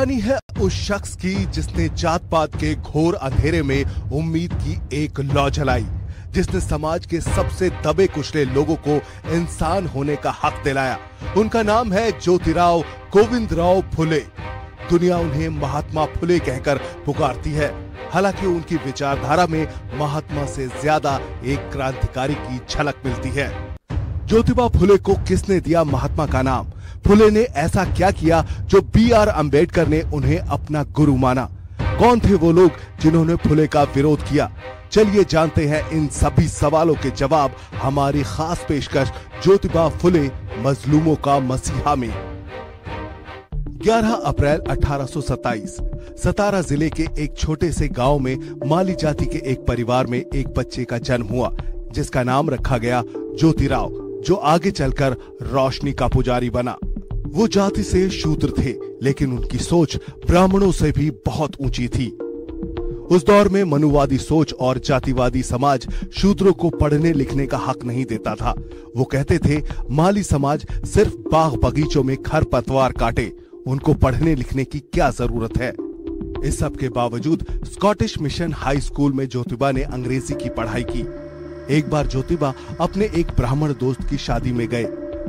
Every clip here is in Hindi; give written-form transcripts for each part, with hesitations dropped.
कहानी है उस शख्स की जिसने जात पात के घोर अंधेरे में उम्मीद की एक लौ जलाई, जिसने समाज के सबसे दबे कुचले लोगों को इंसान होने का हक दिलाया। उनका नाम है ज्योतिराव गोविंदराव फुले। दुनिया उन्हें महात्मा फुले कहकर पुकारती है, हालांकि उनकी विचारधारा में महात्मा से ज्यादा एक क्रांतिकारी की झलक मिलती है। ज्योतिबा फुले को किसने दिया महात्मा का नाम? फुले ने ऐसा क्या किया जो B.R. अम्बेडकर ने उन्हें अपना गुरु माना? कौन थे वो लोग जिन्होंने फुले का विरोध किया? चलिए जानते हैं इन सभी सवालों के जवाब हमारी खास पेशकश ज्योतिबा फुले मजलूमों का मसीहा में। 11 अप्रैल 1827 सतारा जिले के एक छोटे से गांव में माली जाति के एक परिवार में एक बच्चे का जन्म हुआ, जिसका नाम रखा गया ज्योतिराव, जो आगे चलकर रोशनी का पुजारी बना। वो जाति से शूद्र थे, लेकिन उनकी सोच ब्राह्मणों से भी बहुत ऊंची थी। उस दौर में मनुवादी सोच और जातिवादी समाज शूद्रों को पढ़ने लिखने का हक नहीं देता था। वो कहते थे माली समाज सिर्फ बाग बगीचों में खरपतवार काटे, उनको पढ़ने लिखने की क्या जरूरत है। इस सब के बावजूद स्कॉटिश मिशन हाई स्कूल में ज्योतिबा ने अंग्रेजी की पढ़ाई की। एक बार ज्योतिबा अपने एक ब्राह्मण दोस्त की शादी में गए।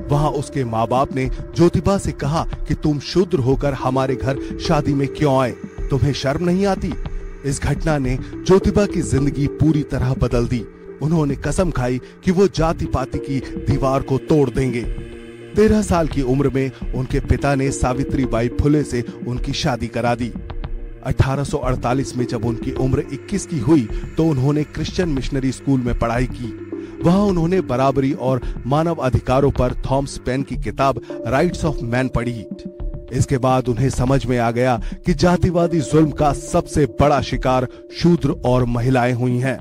वहां उसके माँ बाप ने ज्योतिबा से कहा कि तुम शूद्र होकर हमारे घर शादी में क्यों आए, तुम्हें शर्म नहीं आती? इस घटना ने ज्योतिबा की जिंदगी पूरी तरह बदल दी। उन्होंने कसम खाई कि वो जाति पाति की दीवार को तोड़ देंगे। 13 साल की उम्र में उनके पिता ने सावित्रीबाई फुले से उनकी शादी करा दी। 1848 में जब उनकी उम्र 21 की हुई तो उन्होंने क्रिश्चियन मिशनरी स्कूल में पढ़ाई की। वहां उन्होंने बराबरी और मानव अधिकारों पर थॉमस पेन की किताब राइट्स ऑफ मैन पढ़ी। इसके बाद उन्हें समझ में आ गया कि जातिवादी जुल्म का सबसे बड़ा शिकार शूद्र और महिलाएं हुई हैं।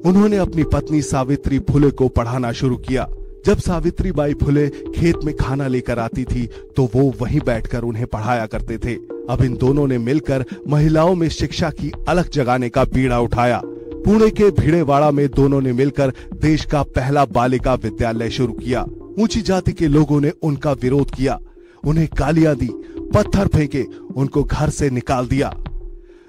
उन्होंने अपनी पत्नी सावित्री फुले को पढ़ाना शुरू किया। जब सावित्रीबाई फुले खेत में खाना लेकर आती थी तो वो वहीं बैठकर उन्हें पढ़ाया करते थे। अब इन दोनों ने मिलकर महिलाओं में शिक्षा की अलख जगाने का बीड़ा उठाया। पुणे के भिड़ेवाड़ा में दोनों ने मिलकर देश का पहला बालिका विद्यालय शुरू किया। ऊंची जाति के लोगों ने उनका विरोध किया, उन्हें गालियां दी, पत्थर फेंके, उनको घर से निकाल दिया।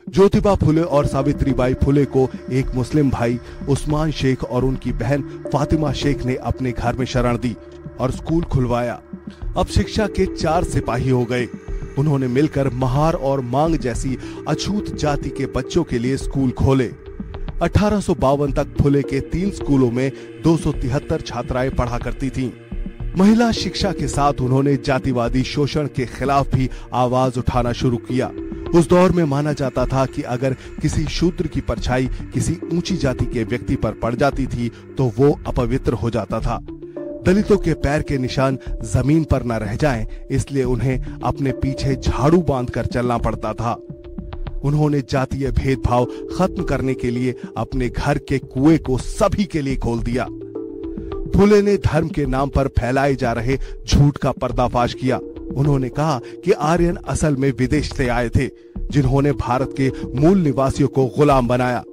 ज्योतिबा फुले और सावित्रीबाई फुले को एक मुस्लिम भाई उस्मान शेख और उनकी बहन फातिमा शेख ने अपने घर में शरण दी और स्कूल खुलवाया। अब शिक्षा के 4 सिपाही हो गए। उन्होंने मिलकर महार और मांग जैसी अछूत जाति के बच्चों के लिए स्कूल खोले। 1852 तक फुले के 3 स्कूलों में 273 छात्राएं पढ़ा करती थीं। महिला शिक्षा के साथ उन्होंने जातिवादी शोषण के खिलाफ भी आवाज उठाना शुरू किया। उस दौर में माना जाता था कि अगर किसी शूद्र की परछाई किसी ऊंची जाति के व्यक्ति पर पड़ जाती थी तो वो अपवित्र हो जाता था। दलितों के पैर के निशान जमीन पर न रह जाएं, इसलिए उन्हें अपने पीछे झाड़ू बांधकर चलना पड़ता था। उन्होंने जातीय भेदभाव खत्म करने के लिए अपने घर के कुएं को सभी के लिए खोल दिया। फुले ने धर्म के नाम पर फैलाए जा रहे झूठ का पर्दाफाश किया। उन्होंने कहा कि आर्यन असल में विदेश से आए थे, जिन्होंने भारत के मूल निवासियों को गुलाम बनाया।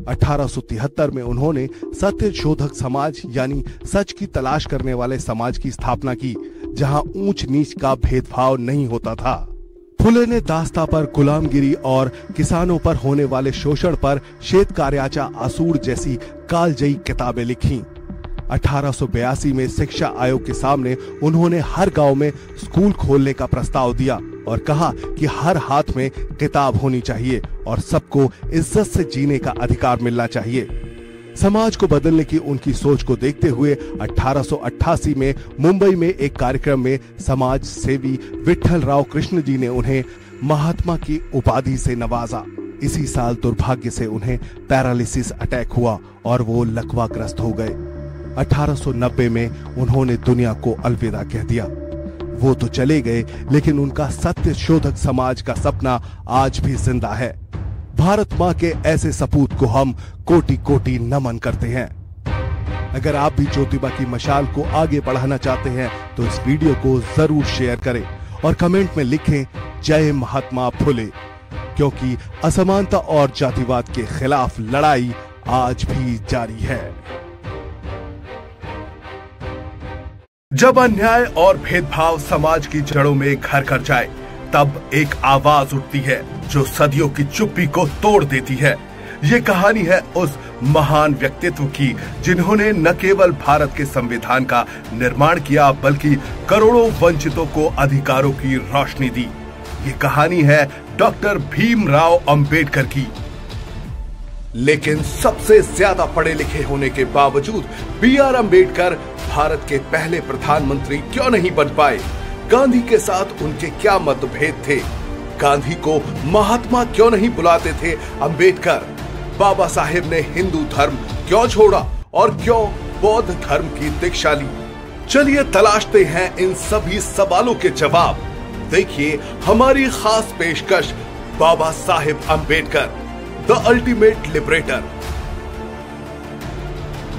1873 में उन्होंने सत्य शोधक समाज यानी सच की तलाश करने वाले समाज की स्थापना की, जहां ऊंच नीच का भेदभाव नहीं होता था। फुले ने दास्ता पर गुलामगिरी और किसानों पर होने वाले शोषण पर श्वेत कार्याचा आसूर जैसी कालजयी किताबें लिखी। 1882 में शिक्षा आयोग के सामने उन्होंने हर गांव में स्कूल खोलने का प्रस्ताव दिया और कहा कि हर हाथ में किताब होनी चाहिए और सबको इज्जत से जीने का अधिकार मिलना चाहिए। समाज को बदलने की उनकी सोच को देखते हुए 1888 में मुंबई में एक कार्यक्रम में समाज सेवी विट्ठल राव कृष्ण जी ने उन्हें महात्मा की उपाधि से नवाजा। इसी साल दुर्भाग्य से उन्हें पैरालिसिस अटैक हुआ और वो लकवाग्रस्त हो गए। 1890 में उन्होंने दुनिया को अलविदा कह दिया। वो तो चले गए, लेकिन उनका सत्य शोधक समाज का सपना आज भी जिंदा है। भारत माँ के ऐसे सपूत को हम कोटि कोटि नमन करते हैं। अगर आप भी ज्योतिबा की मशाल को आगे बढ़ाना चाहते हैं तो इस वीडियो को जरूर शेयर करें और कमेंट में लिखें जय महात्मा फुले, क्योंकि असमानता और जातिवाद के खिलाफ लड़ाई आज भी जारी है। जब अन्याय और भेदभाव समाज की जड़ों में घर कर जाए तब एक आवाज उठती है जो सदियों की चुप्पी को तोड़ देती है। ये कहानी है उस महान व्यक्तित्व की जिन्होंने न केवल भारत के संविधान का निर्माण किया बल्कि करोड़ों वंचितों को अधिकारों की रोशनी दी। ये कहानी है डॉक्टर भीमराव अंबेडकर की। लेकिन सबसे ज्यादा पढ़े लिखे होने के बावजूद B.R. अंबेडकर भारत के पहले प्रधानमंत्री क्यों नहीं बन पाए? गांधी के साथ उनके क्या मतभेद थे? गांधी को महात्मा क्यों नहीं बुलाते थे अंबेडकर? बाबा साहेब ने हिंदू धर्म क्यों छोड़ा और क्यों बौद्ध धर्म की दीक्षा ली? चलिए तलाशते हैं इन सभी सवालों के जवाब। देखिए हमारी खास पेशकश Baba Saheb Ambedkar, the ultimate liberator.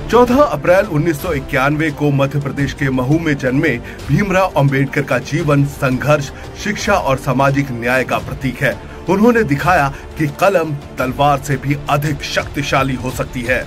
14 अप्रैल 1991 को मध्य प्रदेश के महू में जन्मे भीमराव अंबेडकर का जीवन संघर्ष, शिक्षा और सामाजिक न्याय का प्रतीक है। उन्होंने दिखाया कि कलम तलवार से भी अधिक शक्तिशाली हो सकती है।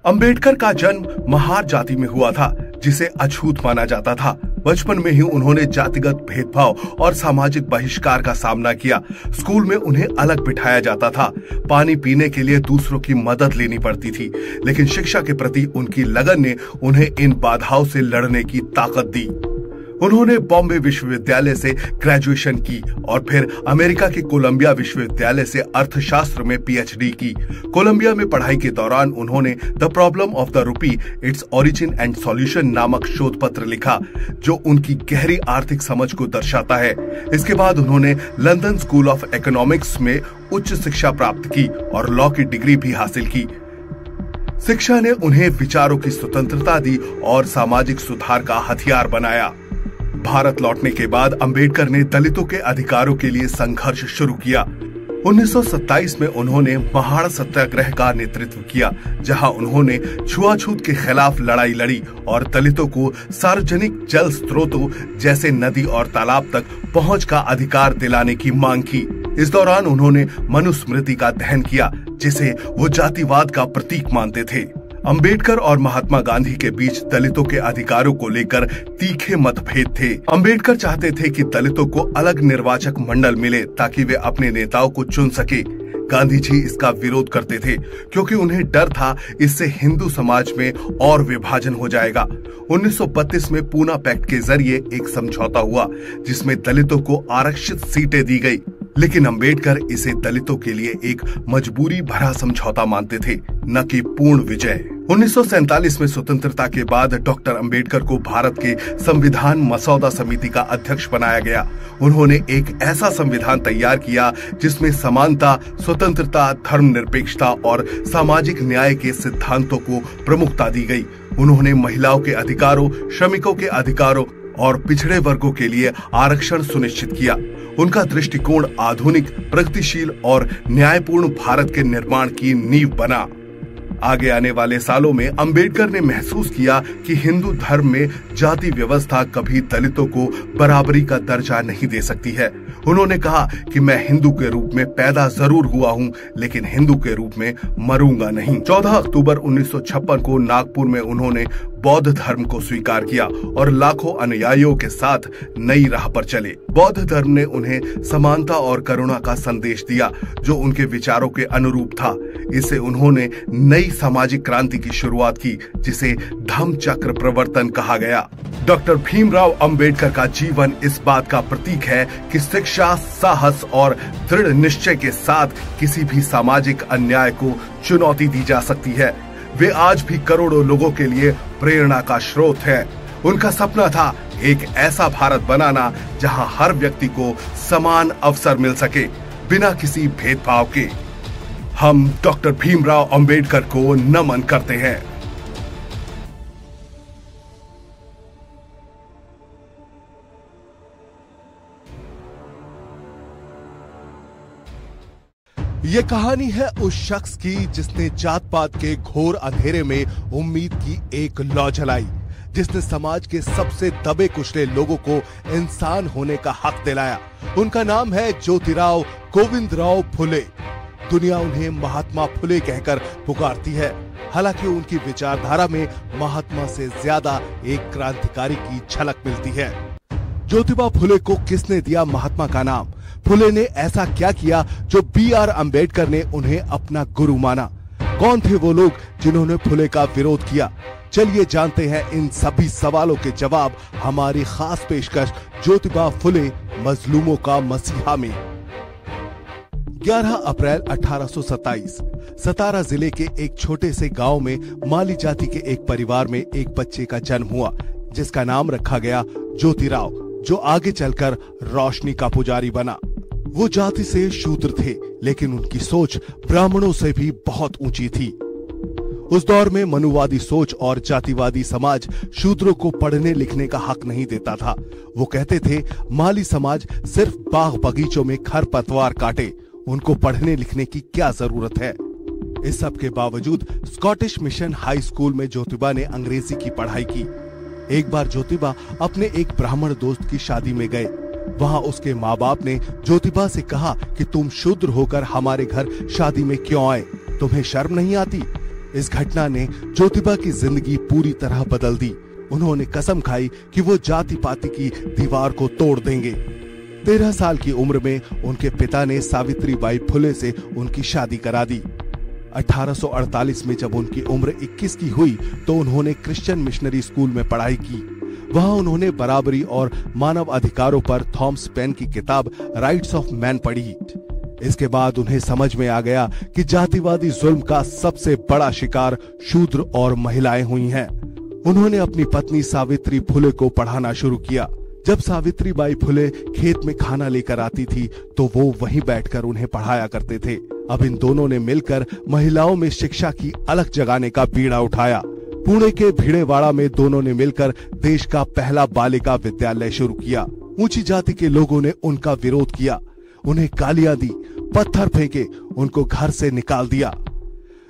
अंबेडकर का जन्म महार जाति में हुआ था, जिसे अछूत माना जाता था। बचपन में ही उन्होंने जातिगत भेदभाव और सामाजिक बहिष्कार का सामना किया। स्कूल में उन्हें अलग बिठाया जाता था। पानी पीने के लिए दूसरों की मदद लेनी पड़ती थी, लेकिन शिक्षा के प्रति उनकी लगन ने उन्हें इन बाधाओं से लड़ने की ताकत दी। उन्होंने बॉम्बे विश्वविद्यालय से ग्रेजुएशन की और फिर अमेरिका के कोलंबिया विश्वविद्यालय से अर्थशास्त्र में PhD की। कोलंबिया में पढ़ाई के दौरान उन्होंने the problem of the rupee, its origin and solution नामक शोध पत्र लिखा, जो उनकी गहरी आर्थिक समझ को दर्शाता है। इसके बाद उन्होंने लंदन स्कूल ऑफ इकोनॉमिक्स में उच्च शिक्षा प्राप्त की और लॉ की डिग्री भी हासिल की। शिक्षा ने उन्हें विचारों की स्वतंत्रता दी और सामाजिक सुधार का हथियार बनाया। भारत लौटने के बाद अंबेडकर ने दलितों के अधिकारों के लिए संघर्ष शुरू किया। 1927 में उन्होंने महाड़ सत्याग्रह का नेतृत्व किया, जहां उन्होंने छुआछूत के खिलाफ लड़ाई लड़ी और दलितों को सार्वजनिक जल स्रोतों जैसे नदी और तालाब तक पहुंच का अधिकार दिलाने की मांग की। इस दौरान उन्होंने मनुस्मृति का दहन किया, जिसे वो जातिवाद का प्रतीक मानते थे। अंबेडकर और महात्मा गांधी के बीच दलितों के अधिकारों को लेकर तीखे मतभेद थे। अंबेडकर चाहते थे कि दलितों को अलग निर्वाचक मंडल मिले ताकि वे अपने नेताओं को चुन सके। गांधी जी इसका विरोध करते थे क्योंकि उन्हें डर था इससे हिंदू समाज में और विभाजन हो जाएगा। 1932 में पूना पैक्ट के जरिए एक समझौता हुआ जिसमें दलितों को आरक्षित सीटें दी गई, लेकिन अंबेडकर इसे दलितों के लिए एक मजबूरी भरा समझौता मानते थे, न कि पूर्ण विजय। 1947 में स्वतंत्रता के बाद डॉक्टर अंबेडकर को भारत के संविधान मसौदा समिति का अध्यक्ष बनाया गया। उन्होंने एक ऐसा संविधान तैयार किया जिसमें समानता, स्वतंत्रता, धर्मनिरपेक्षता और सामाजिक न्याय के सिद्धांतों को प्रमुखता दी गई। उन्होंने महिलाओं के अधिकारों, श्रमिकों के अधिकारों और पिछड़े वर्गों के लिए आरक्षण सुनिश्चित किया। उनका दृष्टिकोण आधुनिक, प्रगतिशील और न्यायपूर्ण भारत के निर्माण की नींव बना। आगे आने वाले सालों में अंबेडकर ने महसूस किया कि हिंदू धर्म में जाति व्यवस्था कभी दलितों को बराबरी का दर्जा नहीं दे सकती है। उन्होंने कहा कि मैं हिंदू के रूप में पैदा जरूर हुआ हूं, लेकिन हिंदू के रूप में मरूंगा नहीं। 14 अक्टूबर 1956 को नागपुर में उन्होंने बौद्ध धर्म को स्वीकार किया और लाखों अनुयायियों के साथ नई राह पर चले। बौद्ध धर्म ने उन्हें समानता और करुणा का संदेश दिया, जो उनके विचारों के अनुरूप था। इससे उन्होंने नई सामाजिक क्रांति की शुरुआत की, जिसे धम्म चक्र प्रवर्तन कहा गया। डॉक्टर भीमराव अंबेडकर का जीवन इस बात का प्रतीक है कि शिक्षा, साहस और दृढ़ निश्चय के साथ किसी भी सामाजिक अन्याय को चुनौती दी जा सकती है। वे आज भी करोड़ों लोगों के लिए प्रेरणा का स्रोत है। उनका सपना था एक ऐसा भारत बनाना जहां हर व्यक्ति को समान अवसर मिल सके, बिना किसी भेदभाव के। हम डॉक्टर भीमराव अंबेडकर को नमन करते हैं। ये कहानी है उस शख्स की जिसने जात पात के घोर अंधेरे में उम्मीद की एक लौ जलाई, जिसने समाज के सबसे दबे कुचले लोगों को इंसान होने का हक दिलाया। उनका नाम है ज्योतिराव गोविंदराव फुले। दुनिया उन्हें महात्मा फुले कहकर पुकारती है, हालांकि उनकी विचारधारा में महात्मा से ज्यादा एक क्रांतिकारी की झलक मिलती है। ज्योतिबा फुले को किसने दिया महात्मा का नाम? फुले ने ऐसा क्या किया जो B.R. अम्बेडकर ने उन्हें अपना गुरु माना? कौन थे वो लोग जिन्होंने फुले का विरोध किया? चलिए जानते हैं इन सभी सवालों के जवाब हमारी खास पेशकश ज्योतिबा फुले मजलूमों का मसीहा में। 11 अप्रैल 1827 सतारा जिले के एक छोटे से गांव में माली जाति के एक परिवार में एक बच्चे का जन्म हुआ, जिसका नाम रखा गया ज्योतिराव, जो आगे चलकर रोशनी का पुजारी बना। वो जाति से शूद्र थे, लेकिन उनकी सोच ब्राह्मणों से भी बहुत ऊंची थी। उस दौर में मनुवादी सोच और जातिवादी समाज शूद्रों को पढ़ने लिखने का हक नहीं देता था। वो कहते थे माली समाज सिर्फ बाग बगीचों में खरपतवार काटे, उनको पढ़ने लिखने की क्या जरूरत है। इस सब के बावजूद स्कॉटिश मिशन हाई स्कूल में ज्योतिबा ने अंग्रेजी की पढ़ाई की। एक बार ज्योतिबा अपने एक ब्राह्मण दोस्त की शादी में गए। वहां उसके माँ बाप ने ज्योतिबा से कहा कि तुम शूद्र होकर हमारे घर शादी में क्यों आए, तुम्हें शर्म नहीं आती? इस घटना ने ज्योतिबा की जिंदगी पूरी तरह बदल दी। उन्होंने कसम खाई कि वो जाति पाति की दीवार को तोड़ देंगे। 13 साल की उम्र में उनके पिता ने सावित्रीबाई फुले से उनकी शादी करा दी। 1848 में जब उनकी उम्र 21 की हुई तो उन्होंने क्रिश्चियन मिशनरी स्कूल में पढ़ाई की। वहां उन्होंने बराबरी और मानव अधिकारों पर थॉमस पेन की किताब राइट्स ऑफ मैन पढ़ी। इसके बाद उन्हें समझ में आ गया कि जातिवादी जुल्म का सबसे बड़ा शिकार शूद्र और महिलाएं हुई हैं। उन्होंने अपनी पत्नी सावित्री फुले को पढ़ाना शुरू किया। जब सावित्रीबाई फुले खेत में खाना लेकर आती थी तो वो वहीं बैठकर उन्हें पढ़ाया करते थे। अब इन दोनों ने मिलकर महिलाओं में शिक्षा की अलख जगाने का बीड़ा उठाया। पुणे के भिड़ेवाड़ा में दोनों ने मिलकर देश का पहला बालिका विद्यालय शुरू किया। ऊंची जाति के लोगों ने उनका विरोध किया, उन्हें गालियां दी, पत्थर फेंके, उनको घर से निकाल दिया।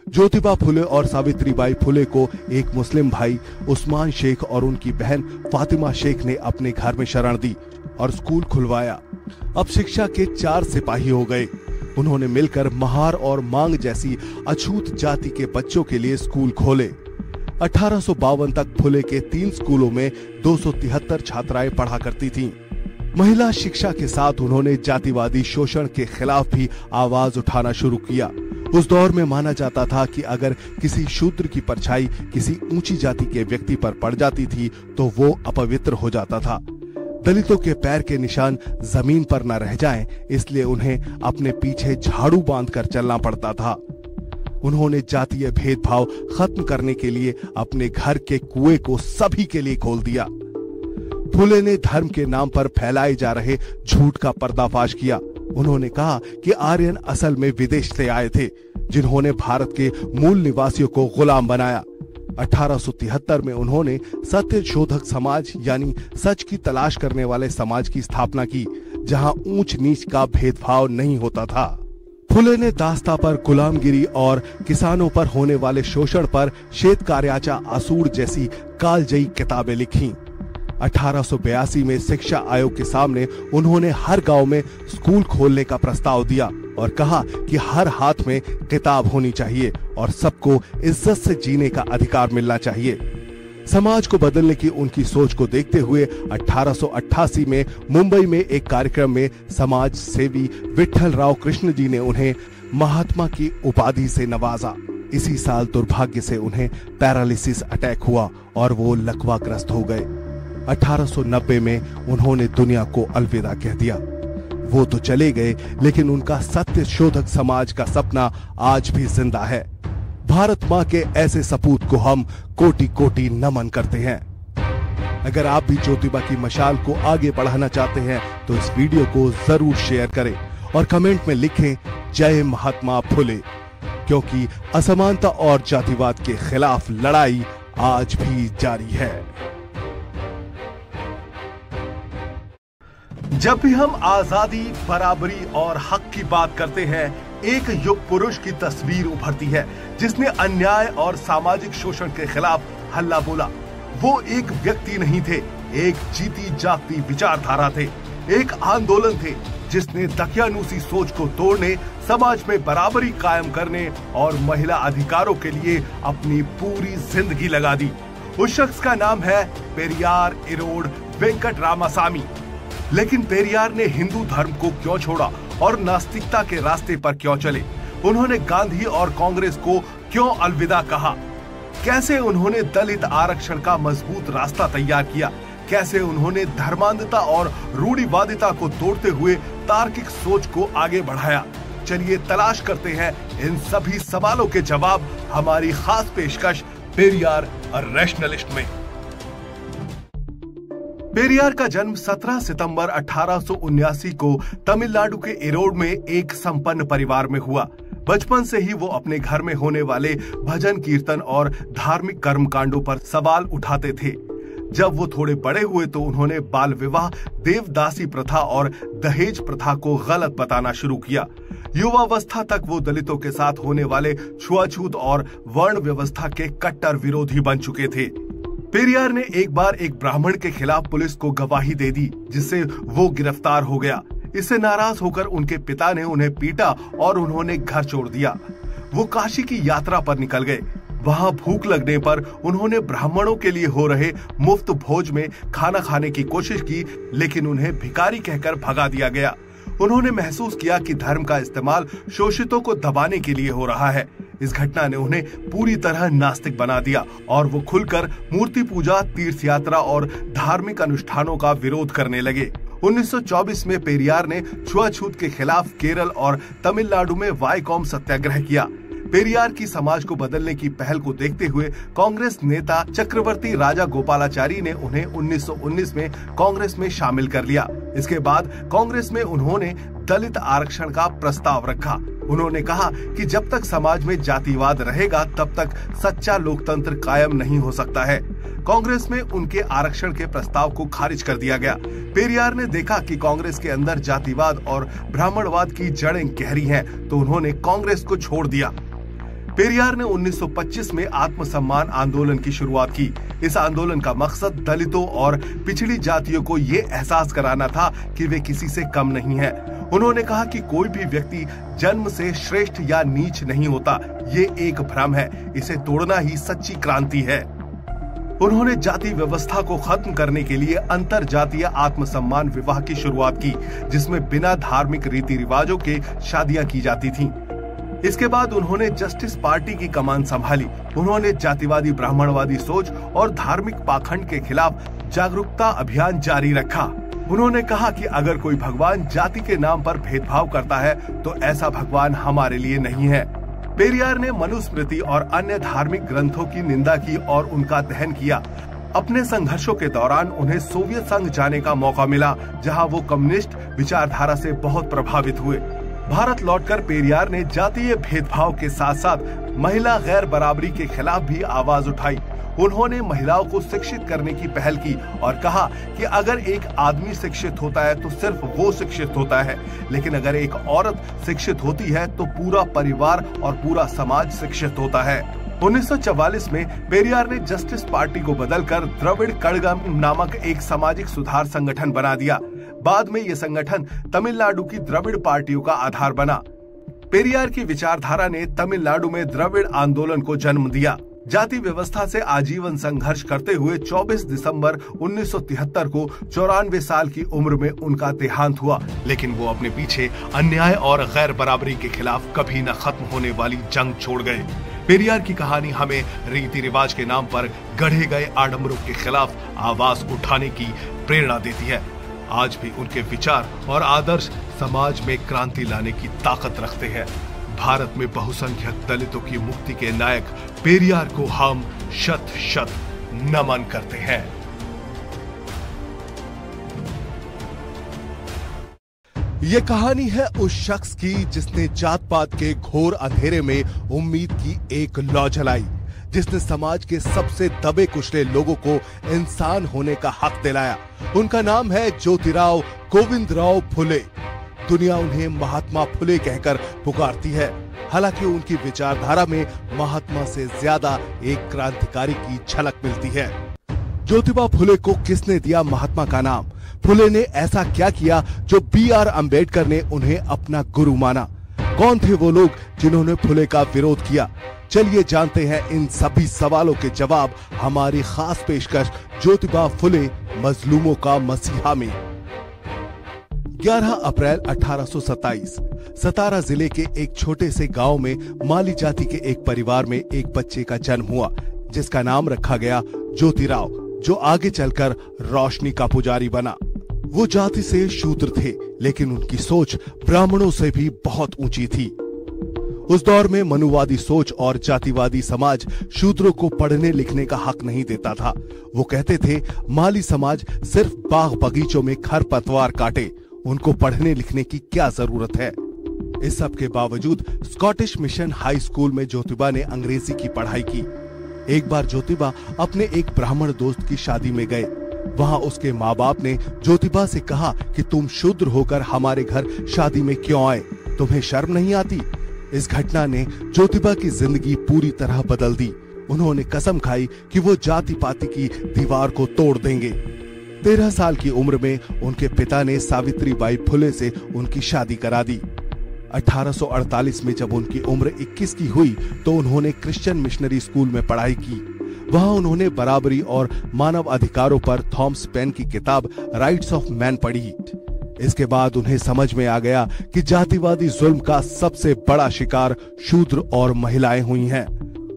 ज्योतिबा फुले और सावित्रीबाई फुले को एक मुस्लिम भाई उस्मान शेख और उनकी बहन फातिमा शेख ने अपने घर में शरण दी और स्कूल खुलवाया। अब शिक्षा के 4 सिपाही हो गए। उन्होंने मिलकर महार और मांग जैसी अछूत जाति के बच्चों के लिए स्कूल खोले। 1852 तक फुले के 3 स्कूलों में 273 छात्राएं पढ़ा करती थीं। महिला शिक्षा के साथ उन्होंने जातिवादी शोषण के खिलाफ भी आवाज उठाना शुरू किया। उस दौर में माना जाता था कि अगर किसी शूद्र की परछाई किसी ऊंची जाति के व्यक्ति पर पड़ जाती थी तो वो अपवित्र हो जाता था। दलितों के पैर के निशान जमीन पर न रह जाएं, इसलिए उन्हें अपने पीछे झाड़ू बांधकर चलना पड़ता था। उन्होंने जातीय भेदभाव खत्म करने के लिए अपने घर के कुएं को सभी के लिए खोल दिया। फुले ने धर्म के नाम पर फैलाए जा रहे झूठ का पर्दाफाश किया। उन्होंने कहा कि आर्यन असल में विदेश से आए थे, जिन्होंने भारत के मूल निवासियों को गुलाम बनाया। 1873 में उन्होंने सत्य शोधक समाज यानी सच की तलाश करने वाले समाज की स्थापना की, जहां ऊंच नीच का भेदभाव नहीं होता था। फुले ने दास्ता पर गुलामगिरी और किसानों पर होने वाले शोषण पर श्वेत कार्याचा असूर जैसी कालजयी किताबें लिखी। 1882 में शिक्षा आयोग के सामने उन्होंने हर गांव में स्कूल खोलने का प्रस्ताव दिया और कहा कि हर हाथ में किताब होनी चाहिए और सबको इज्जत से जीने का अधिकार मिलना चाहिए। समाज को बदलने की उनकी सोच को देखते हुए 1888 में मुंबई में एक कार्यक्रम में समाज सेवी विट्ठल राव कृष्ण जी ने उन्हें महात्मा की उपाधि से नवाजा। इसी साल दुर्भाग्य से उन्हें पैरालिसिस अटैक हुआ और वो लकवाग्रस्त हो गए। 1890 में उन्होंने दुनिया को अलविदा कह दिया। वो तो चले गए, लेकिन उनका सत्य शोधक समाज का सपना आज भी जिंदा है। भारत माँ के ऐसे सपूत को हम कोटि कोटि नमन करते हैं। अगर आप भी ज्योतिबा की मशाल को आगे बढ़ाना चाहते हैं तो इस वीडियो को जरूर शेयर करें और कमेंट में लिखें जय महात्मा फुले, क्योंकि असमानता और जातिवाद के खिलाफ लड़ाई आज भी जारी है। जब भी हम आजादी, बराबरी और हक की बात करते हैं, एक युग पुरुष की तस्वीर उभरती है जिसने अन्याय और सामाजिक शोषण के खिलाफ हल्ला बोला। वो एक व्यक्ति नहीं थे, एक जीती जागती विचारधारा थे, एक आंदोलन थे जिसने दकियानूसी सोच को तोड़ने, समाज में बराबरी कायम करने और महिला अधिकारों के लिए अपनी पूरी जिंदगी लगा दी। उस शख्स का नाम है पेरियार इरोड वेंकट रामासामी। लेकिन पेरियार ने हिंदू धर्म को क्यों छोड़ा और नास्तिकता के रास्ते पर क्यों चले? उन्होंने गांधी और कांग्रेस को क्यों अलविदा कहा? कैसे उन्होंने दलित आरक्षण का मजबूत रास्ता तैयार किया? कैसे उन्होंने धर्मांधता और रूढ़िवादिता को तोड़ते हुए तार्किक सोच को आगे बढ़ाया? चलिए तलाश करते हैं इन सभी सवालों के जवाब हमारी खास पेशकश पेरियार अ रैशनलिस्ट में। पेरियार का जन्म 17 सितंबर 1879 को तमिलनाडु के इरोड में एक संपन्न परिवार में हुआ। बचपन से ही वो अपने घर में होने वाले भजन कीर्तन और धार्मिक कर्मकांडों पर सवाल उठाते थे। जब वो थोड़े बड़े हुए तो उन्होंने बाल विवाह, देवदासी प्रथा और दहेज प्रथा को गलत बताना शुरू किया। युवावस्था तक वो दलितों के साथ होने वाले छुआछूत और वर्ण व्यवस्था के कट्टर विरोधी बन चुके थे। पेरियार ने एक बार एक ब्राह्मण के खिलाफ पुलिस को गवाही दे दी, जिससे वो गिरफ्तार हो गया। इससे नाराज होकर उनके पिता ने उन्हें पीटा और उन्होंने घर छोड़ दिया। वो काशी की यात्रा पर निकल गए। वहां भूख लगने पर उन्होंने ब्राह्मणों के लिए हो रहे मुफ्त भोज में खाना खाने की कोशिश की, लेकिन उन्हें भिखारी कहकर भगा दिया गया। उन्होंने महसूस किया कि धर्म का इस्तेमाल शोषितों को दबाने के लिए हो रहा है। इस घटना ने उन्हें पूरी तरह नास्तिक बना दिया और वो खुलकर मूर्ति पूजा, तीर्थ यात्रा और धार्मिक अनुष्ठानों का विरोध करने लगे। 1924 में पेरियार ने छुआछूत के खिलाफ केरल और तमिलनाडु में वाईकॉम सत्याग्रह किया। पेरियार की समाज को बदलने की पहल को देखते हुए कांग्रेस नेता चक्रवर्ती राजा गोपालाचारी ने उन्हें 1919 में कांग्रेस में शामिल कर लिया। इसके बाद कांग्रेस में उन्होंने दलित आरक्षण का प्रस्ताव रखा। उन्होंने कहा कि जब तक समाज में जातिवाद रहेगा तब तक सच्चा लोकतंत्र कायम नहीं हो सकता है। कांग्रेस में उनके आरक्षण के प्रस्ताव को खारिज कर दिया गया। पेरियार ने देखा कि कांग्रेस के अंदर जातिवाद और ब्राह्मणवाद की जड़ें गहरी हैं, तो उन्होंने कांग्रेस को छोड़ दिया। पेरियार ने 1925 में आत्मसम्मान आंदोलन की शुरुआत की। इस आंदोलन का मकसद दलितों और पिछड़ी जातियों को ये एहसास कराना था कि वे किसी से कम नहीं हैं। उन्होंने कहा कि कोई भी व्यक्ति जन्म से श्रेष्ठ या नीच नहीं होता, ये एक भ्रम है। इसे तोड़ना ही सच्ची क्रांति है। उन्होंने जाति व्यवस्था को खत्म करने के लिए अंतर जातीय आत्मसम्मान विवाह की शुरुआत की, जिसमें बिना धार्मिक रीति रिवाजों के शादियां की जाती थीं। इसके बाद उन्होंने जस्टिस पार्टी की कमान संभाली। उन्होंने जातिवादी ब्राह्मणवादी सोच और धार्मिक पाखंड के खिलाफ जागरूकता अभियान जारी रखा। उन्होंने कहा कि अगर कोई भगवान जाति के नाम पर भेदभाव करता है तो ऐसा भगवान हमारे लिए नहीं है। पेरियार ने मनुस्मृति और अन्य धार्मिक ग्रंथों की निंदा की और उनका दहन किया। अपने संघर्षों के दौरान उन्हें सोवियत संघ जाने का मौका मिला, जहां वो कम्युनिस्ट विचारधारा से बहुत प्रभावित हुए। भारत लौटकर पेरियार ने जातीय भेदभाव के साथ साथ महिला गैर बराबरी के खिलाफ भी आवाज उठाई। उन्होंने महिलाओं को शिक्षित करने की पहल की और कहा कि अगर एक आदमी शिक्षित होता है तो सिर्फ वो शिक्षित होता है, लेकिन अगर एक औरत शिक्षित होती है तो पूरा परिवार और पूरा समाज शिक्षित होता है। 1944 में पेरियार ने जस्टिस पार्टी को बदलकर द्रविड़ कड़गम नामक एक सामाजिक सुधार संगठन बना दिया। बाद में ये संगठन तमिलनाडु की द्रविड़ पार्टियों का आधार बना। पेरियार की विचारधारा ने तमिलनाडु में द्रविड़ आंदोलन को जन्म दिया। जाति व्यवस्था से आजीवन संघर्ष करते हुए 24 दिसंबर 1973 को 94 साल की उम्र में उनका देहांत हुआ, लेकिन वो अपने पीछे अन्याय और गैर बराबरी के खिलाफ कभी न खत्म होने वाली जंग छोड़ गए। पेरियार की कहानी हमें रीति रिवाज के नाम पर गढ़े गए आडंबरों के खिलाफ आवाज उठाने की प्रेरणा देती है। आज भी उनके विचार और आदर्श समाज में क्रांति लाने की ताकत रखते हैं। भारत में बहुसंख्यक दलितों की मुक्ति के नायक पेरियार को हम शत शत नमन करते हैं। ये कहानी है उस शख्स की जिसने जात पात के घोर अंधेरे में उम्मीद की एक लौ जलाई, जिसने समाज के सबसे दबे कुचले लोगों को इंसान होने का हक दिलाया। उनका नाम है ज्योतिराव गोविंदराव फुले। दुनिया उन्हें महात्मा फुले कहकर पुकारती है, हालांकि उनकी विचारधारा में महात्मा से ज्यादा एक क्रांतिकारी की झलक मिलती है। ज्योतिबा फुले को किसने दिया महात्मा का नाम? फुले ने ऐसा क्या किया जो B.R. अम्बेडकर ने उन्हें अपना गुरु माना? कौन थे वो लोग जिन्होंने फुले का विरोध किया? चलिए जानते हैं इन सभी सवालों के जवाब हमारी खास पेशकश ज्योतिबा फुले मजलूमों का मसीहा में। 11 अप्रैल 1827 सतारा जिले के एक छोटे से गांव में माली जाति के एक परिवार में एक बच्चे का जन्म हुआ, जिसका नाम रखा गया ज्योतिराव, जो आगे चलकर रोशनी का पुजारी बना। वो जाति से शूद्र थे, लेकिन उनकी सोच ब्राह्मणों से भी बहुत ऊंची थी। उस दौर में मनुवादी सोच और जातिवादी समाज शूद्रों को पढ़ने लिखने का हक नहीं देता था। वो कहते थे माली समाज सिर्फ बाग बगीचों में खरपतवार काटे, उनको पढ़ने लिखने की क्या जरूरत है। इस सब के बावजूद स्कॉटिश मिशन हाई स्कूल में ज्योतिबा ने अंग्रेजी की पढ़ाई की। एक बार ज्योतिबा अपने एक ब्राह्मण दोस्त की शादी में गए। वहां उसके माँ बाप ने ज्योतिबा से कहा कि तुम शूद्र होकर हमारे घर शादी में क्यों आए, तुम्हें शर्म नहीं आती। इस घटना ने ज्योतिबा की जिंदगी पूरी तरह बदल दी। उन्होंने कसम खाई कि वो जाति पाति की दीवार को तोड़ देंगे। 13 साल की उम्र में उनके पिता ने सावित्रीबाई फुले से उनकी शादी करा दी। 1848 में जब उनकी उम्र 21 की हुई तो उन्होंने क्रिश्चियन मिशनरी स्कूल में पढ़ाई की। वहां उन्होंने बराबरी और मानव अधिकारों पर थॉमस पेन की किताब राइट्स ऑफ मैन पढ़ी। इसके बाद उन्हें समझ में आ गया कि जातिवादी जुल्म का सबसे बड़ा शिकार शूद्र और महिलाएं हुई हैं।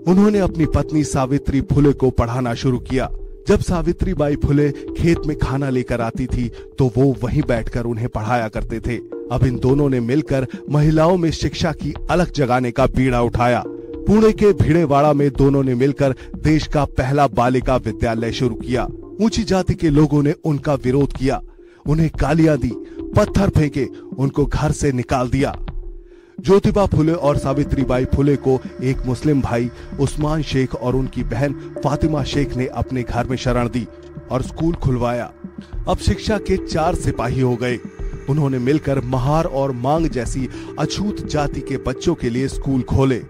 उन्होंने अपनी पत्नी सावित्री फुले को पढ़ाना शुरू किया। जब सावित्रीबाई फुले खेत में खाना लेकर आती थी तो वो वहीं बैठकर उन्हें पढ़ाया करते थे। अब इन दोनों ने मिलकर महिलाओं में शिक्षा की अलख जगाने का बीड़ा उठाया। पुणे के भिड़ेवाड़ा में दोनों ने मिलकर देश का पहला बालिका विद्यालय शुरू किया। ऊंची जाति के लोगों ने उनका विरोध किया, उन्हें गालियां दी, पत्थर फेंके, उनको घर से निकाल दिया। ज्योतिबा फुले और सावित्रीबाई फुले को एक मुस्लिम भाई उस्मान शेख और उनकी बहन फातिमा शेख ने अपने घर में शरण दी और स्कूल खुलवाया। अब शिक्षा के 4 सिपाही हो गए। उन्होंने मिलकर महार और मांग जैसी अछूत जाति के बच्चों के लिए स्कूल खोले।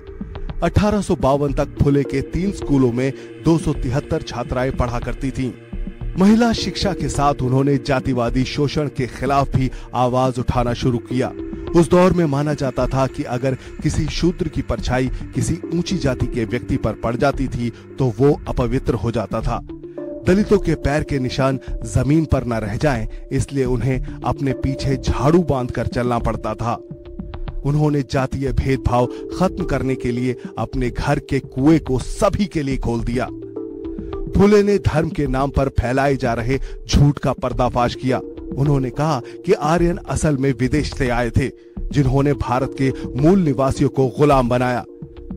1852 तक फुले के 3 स्कूलों में 273 छात्राएं पढ़ा करती थीं। महिला शिक्षा के साथ उन्होंने जातिवादी शोषण के खिलाफ भी आवाज उठाना शुरू किया। उस दौर में माना जाता था कि अगर किसी शूद्र की परछाई किसी ऊंची जाति के व्यक्ति पर पड़ जाती थी तो वो अपवित्र हो जाता था। दलितों के पैर के निशान जमीन पर न रह जाएं, इसलिए उन्हें अपने पीछे झाड़ू बांधकर चलना पड़ता था। उन्होंने जातीय भेदभाव खत्म करने के लिए अपने घर के कुएं को सभी के लिए खोल दिया। फुले ने धर्म के नाम पर फैलाए जा रहे झूठ का पर्दाफाश किया। उन्होंने कहा कि आर्यन असल में विदेश से आए थे, जिन्होंने भारत के मूल निवासियों को गुलाम बनाया।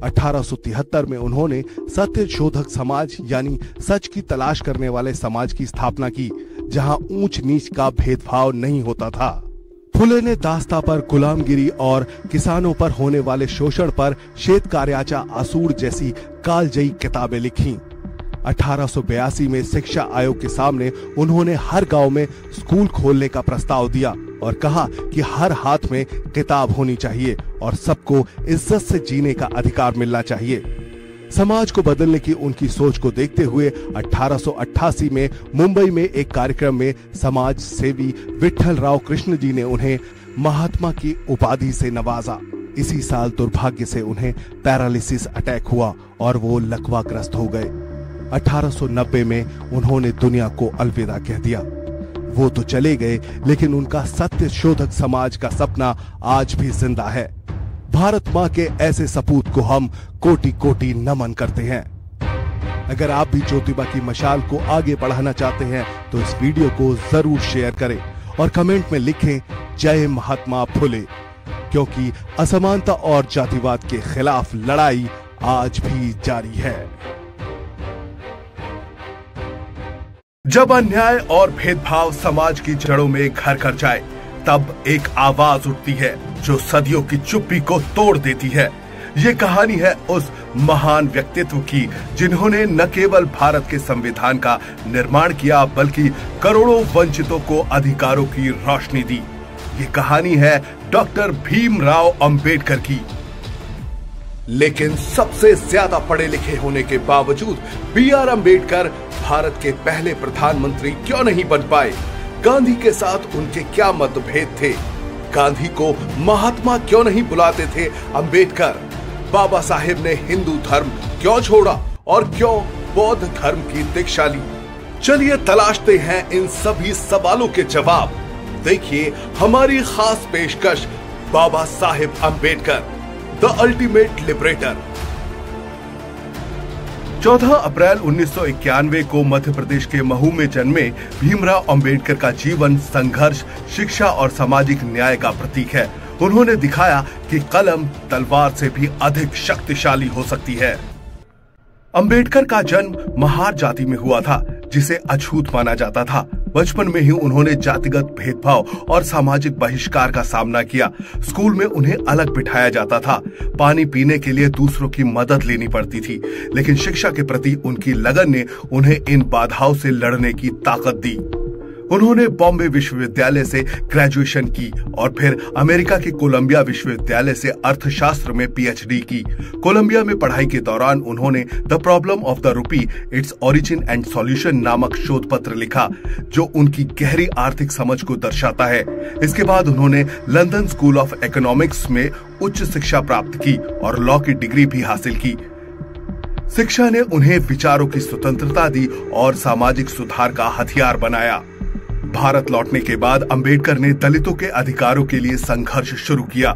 1873 में उन्होंने सत्य शोधक समाज यानी सच की तलाश करने वाले समाज की स्थापना की, जहां ऊंच नीच का भेदभाव नहीं होता था। फुले ने दास्ता पर गुलामगिरी और किसानों पर होने वाले शोषण पर श्वेत कार्याचा आसूर जैसी कालजयी किताबें लिखी। 1882 में शिक्षा आयोग के सामने उन्होंने हर गांव में स्कूल खोलने का प्रस्ताव दिया और कहा कि हर हाथ में किताब होनी चाहिए और सबको इज्जत से जीने का अधिकार मिलना चाहिए। समाज को बदलने की उनकी सोच को देखते हुए 1888 में मुंबई में एक कार्यक्रम में समाज सेवी विठल राव कृष्ण जी ने उन्हें महात्मा की उपाधि से नवाजा। इसी साल दुर्भाग्य से उन्हें पैरालिसिस अटैक हुआ और वो लकवाग्रस्त हो गए। 1890 में उन्होंने दुनिया को अलविदा कह दिया। वो तो चले गए, लेकिन उनका सत्य शोधक समाज का सपना आज भी जिंदा है। भारत माँ के ऐसे सपूत को हम कोटि कोटि नमन करते हैं। अगर आप भी ज्योतिबा की मशाल को आगे बढ़ाना चाहते हैं तो इस वीडियो को जरूर शेयर करें और कमेंट में लिखें जय महात्मा फुले, क्योंकि असमानता और जातिवाद के खिलाफ लड़ाई आज भी जारी है। जब अन्याय और भेदभाव समाज की जड़ों में घर कर जाए, तब एक आवाज उठती है जो सदियों की चुप्पी को तोड़ देती है। ये कहानी है उस महान व्यक्तित्व की जिन्होंने न केवल भारत के संविधान का निर्माण किया, बल्कि करोड़ों वंचितों को अधिकारों की रोशनी दी। ये कहानी है डॉक्टर भीमराव अंबेडकर की। लेकिन सबसे ज्यादा पढ़े लिखे होने के बावजूद B.R. अंबेडकर भारत के पहले प्रधानमंत्री क्यों नहीं बन पाए? गांधी के साथ उनके क्या मतभेद थे? गांधी को महात्मा क्यों नहीं बुलाते थे अंबेडकर? बाबा साहेब ने हिंदू धर्म क्यों छोड़ा और क्यों बौद्ध धर्म की दीक्षा ली? चलिए तलाशते हैं इन सभी सवालों के जवाब देखिए हमारी खास पेशकश Baba Saheb Ambedkar, the ultimate liberator. 14 अप्रैल 1991 को मध्य प्रदेश के महू में जन्मे भीमराव अंबेडकर का जीवन संघर्ष, शिक्षा और सामाजिक न्याय का प्रतीक है। उन्होंने दिखाया कि कलम तलवार से भी अधिक शक्तिशाली हो सकती है। अंबेडकर का जन्म महार जाति में हुआ था, जिसे अछूत माना जाता था। बचपन में ही उन्होंने जातिगत भेदभाव और सामाजिक बहिष्कार का सामना किया। स्कूल में उन्हें अलग बिठाया जाता था। पानी पीने के लिए दूसरों की मदद लेनी पड़ती थी, लेकिन शिक्षा के प्रति उनकी लगन ने उन्हें इन बाधाओं से लड़ने की ताकत दी। उन्होंने बॉम्बे विश्वविद्यालय से ग्रेजुएशन की और फिर अमेरिका के कोलंबिया विश्वविद्यालय से अर्थशास्त्र में पीएचडी की। कोलंबिया में पढ़ाई के दौरान उन्होंने the problem of the rupee, its origin and solution नामक शोध पत्र लिखा, जो उनकी गहरी आर्थिक समझ को दर्शाता है। इसके बाद उन्होंने लंदन स्कूल ऑफ इकोनॉमिक्स में उच्च शिक्षा प्राप्त की और लॉ की डिग्री भी हासिल की। शिक्षा ने उन्हें विचारों की स्वतंत्रता दी और सामाजिक सुधार का हथियार बनाया। भारत लौटने के बाद अंबेडकर ने दलितों के अधिकारों के लिए संघर्ष शुरू किया।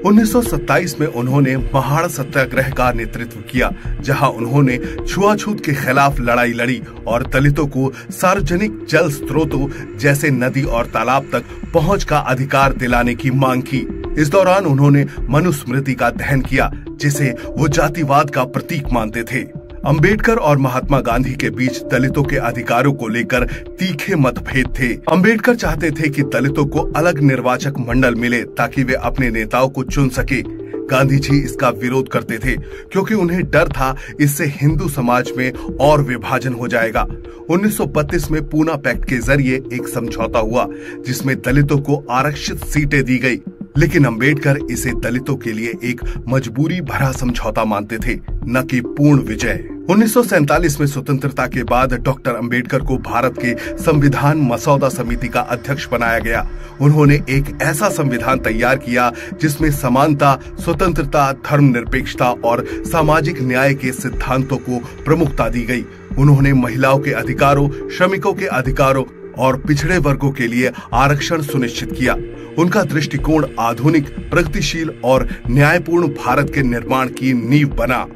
1927 में उन्होंने महाड़ सत्याग्रह का नेतृत्व किया, जहां उन्होंने छुआछूत के खिलाफ लड़ाई लड़ी और दलितों को सार्वजनिक जल स्रोतों जैसे नदी और तालाब तक पहुंच का अधिकार दिलाने की मांग की। इस दौरान उन्होंने मनुस्मृति का दहन किया, जिसे वो जातिवाद का प्रतीक मानते थे। अंबेडकर और महात्मा गांधी के बीच दलितों के अधिकारों को लेकर तीखे मतभेद थे। अंबेडकर चाहते थे कि दलितों को अलग निर्वाचक मंडल मिले ताकि वे अपने नेताओं को चुन सके। गांधी जी इसका विरोध करते थे, क्योंकि उन्हें डर था इससे हिंदू समाज में और विभाजन हो जाएगा। 1932 में पूना पैक्ट के जरिए एक समझौता हुआ, जिसमें दलितों को आरक्षित सीटें दी गई, लेकिन अंबेडकर इसे दलितों के लिए एक मजबूरी भरा समझौता मानते थे, न कि पूर्ण विजय। 1947 में स्वतंत्रता के बाद डॉक्टर अंबेडकर को भारत के संविधान मसौदा समिति का अध्यक्ष बनाया गया। उन्होंने एक ऐसा संविधान तैयार किया जिसमें समानता, स्वतंत्रता, धर्मनिरपेक्षता और सामाजिक न्याय के सिद्धांतों को प्रमुखता दी गई। उन्होंने महिलाओं के अधिकारों, श्रमिकों के अधिकारों और पिछड़े वर्गों के लिए आरक्षण सुनिश्चित किया। उनका दृष्टिकोण आधुनिक, प्रगतिशील और न्यायपूर्ण भारत के निर्माण की नींव बना।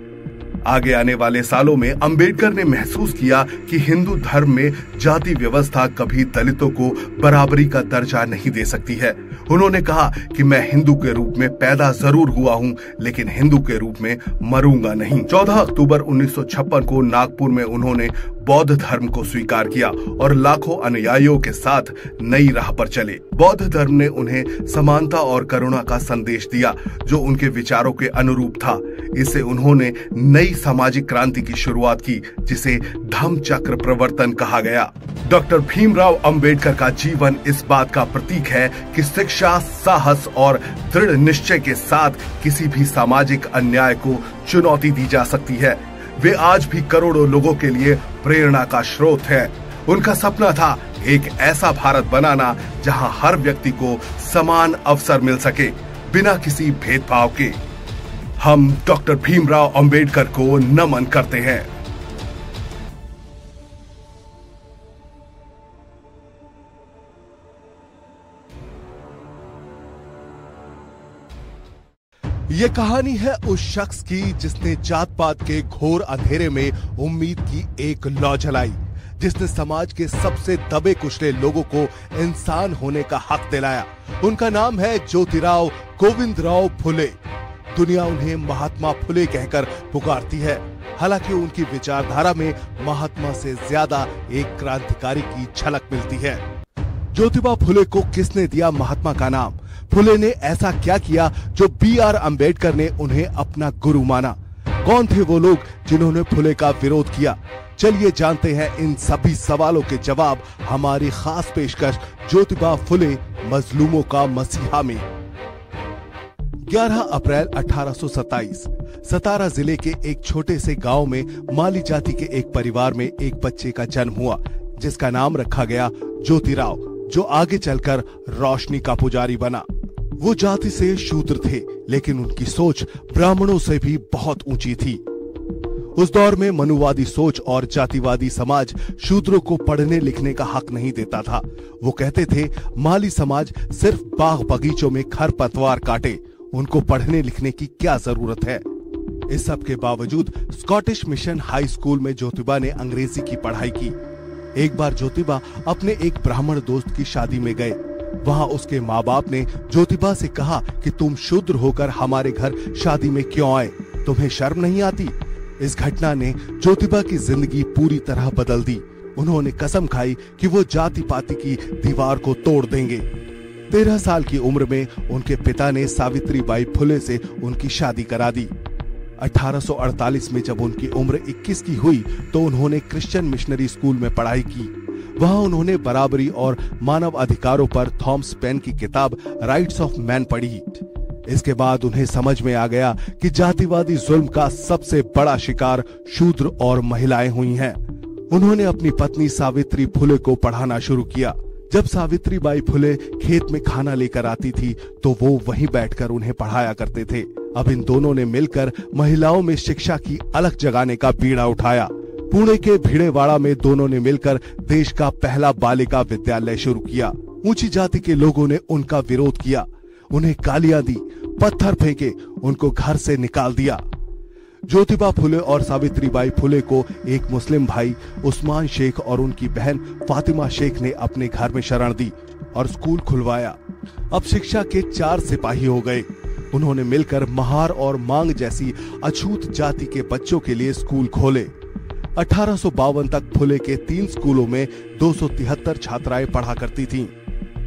आगे आने वाले सालों में अंबेडकर ने महसूस किया कि हिंदू धर्म में जाति व्यवस्था कभी दलितों को बराबरी का दर्जा नहीं दे सकती है। उन्होंने कहा कि मैं हिंदू के रूप में पैदा जरूर हुआ हूं, लेकिन हिंदू के रूप में मरूंगा नहीं। 14 अक्टूबर 1956 को नागपुर में उन्होंने बौद्ध धर्म को स्वीकार किया और लाखों अनुयायियों के साथ नई राह पर चले। बौद्ध धर्म ने उन्हें समानता और करुणा का संदेश दिया, जो उनके विचारों के अनुरूप था। इससे उन्होंने नई सामाजिक क्रांति की शुरुआत की, जिसे धम्म चक्र प्रवर्तन कहा गया। डॉक्टर भीमराव अंबेडकर का जीवन इस बात का प्रतीक है कि शिक्षा, साहस और दृढ़ निश्चय के साथ किसी भी सामाजिक अन्याय को चुनौती दी जा सकती है। वे आज भी करोड़ों लोगों के लिए प्रेरणा का स्रोत है। उनका सपना था एक ऐसा भारत बनाना जहां हर व्यक्ति को समान अवसर मिल सके, बिना किसी भेदभाव के। हम डॉक्टर भीमराव अंबेडकर को नमन करते हैं। ये कहानी है उस शख्स की जिसने जात पात के घोर अंधेरे में उम्मीद की एक लौ जलाई, जिसने समाज के सबसे दबे कुचले लोगों को इंसान होने का हक दिलाया। उनका नाम है ज्योतिराव गोविंदराव फुले। दुनिया उन्हें महात्मा फुले कहकर पुकारती है, हालांकि उनकी विचारधारा में महात्मा से ज्यादा एक क्रांतिकारी की झलक मिलती है। ज्योतिबा फुले को किसने दिया महात्मा का नाम? फुले ने ऐसा क्या किया जो बी.आर. अंबेडकर ने उन्हें अपना गुरु माना? कौन थे वो लोग जिन्होंने फुले का विरोध किया? चलिए जानते हैं इन सभी सवालों के जवाब हमारी खास पेशकश ज्योतिबा फुले, मजलूमों का मसीहा में। 11 अप्रैल 1827 सतारा जिले के एक छोटे से गांव में माली जाति के एक परिवार में एक बच्चे का जन्म हुआ, जिसका नाम रखा गया ज्योतिराव, जो आगे चलकर रोशनी का पुजारी बना। वो जाति से शूद्र थे, लेकिन उनकी सोच ब्राह्मणों से भी बहुत ऊंची थी। उस दौर में मनुवादी सोच और जातिवादी समाज शूद्रों को पढ़ने लिखने का हक नहीं देता था। वो कहते थे माली समाज सिर्फ बाग बगीचों में खरपतवार काटे, उनको पढ़ने लिखने की क्या जरूरत है। इस सब के बावजूद स्कॉटिश मिशन हाई स्कूल में ज्योतिबा ने अंग्रेजी की पढ़ाई की। एक बार ज्योतिबा अपने एक ब्राह्मण दोस्त की शादी में गए। वहां उसके माँ बाप ने ज्योतिबा से कहा कि तुम शूद्र होकर हमारे घर शादी में क्यों आए, तुम्हें शर्म नहीं आती। इस घटना ने ज्योतिबा की जिंदगी पूरी तरह बदल दी। उन्होंने कसम खाई कि वो जाति पाति की दीवार को तोड़ देंगे। 13 साल की उम्र में उनके पिता ने सावित्रीबाई फुले से उनकी शादी करा दी। 1848 में जब उनकी उम्र 21 की हुई तो उन्होंने क्रिश्चियन मिशनरी स्कूल में पढ़ाई की। वहां उन्होंने बराबरी और मानव अधिकारों पर थॉमस पेन की किताब राइट्स ऑफ मैन पढ़ी। इसके बाद उन्हें समझ में आ गया कि जातिवादी जुल्म का सबसे बड़ा शिकार शूद्र और महिलाएं हुई हैं। उन्होंने अपनी पत्नी सावित्री फुले को पढ़ाना शुरू किया। जब सावित्रीबाई फुले खेत में खाना लेकर आती थी तो वो वहीं बैठकर उन्हें पढ़ाया करते थे। अब इन दोनों ने मिलकर महिलाओं में शिक्षा की अलख जगाने का बीड़ा उठाया। पुणे के भिड़ेवाड़ा में दोनों ने मिलकर देश का पहला बालिका विद्यालय शुरू किया। ऊंची जाति के लोगों ने उनका विरोध किया, उन्हें गालियां दी, पत्थर फेंके, उनको घर से निकाल दिया। ज्योतिबा फुले और सावित्रीबाई फुले को एक मुस्लिम भाई उस्मान शेख और उनकी बहन फातिमा शेख ने अपने घर में शरण दी और स्कूल खुलवाया। अब शिक्षा के 4 सिपाही हो गए। उन्होंने मिलकर महार और मांग जैसी अछूत जाति के बच्चों के लिए स्कूल खोले। 1852 तक फुले के 3 स्कूलों में 273 छात्राएं पढ़ा करती थीं।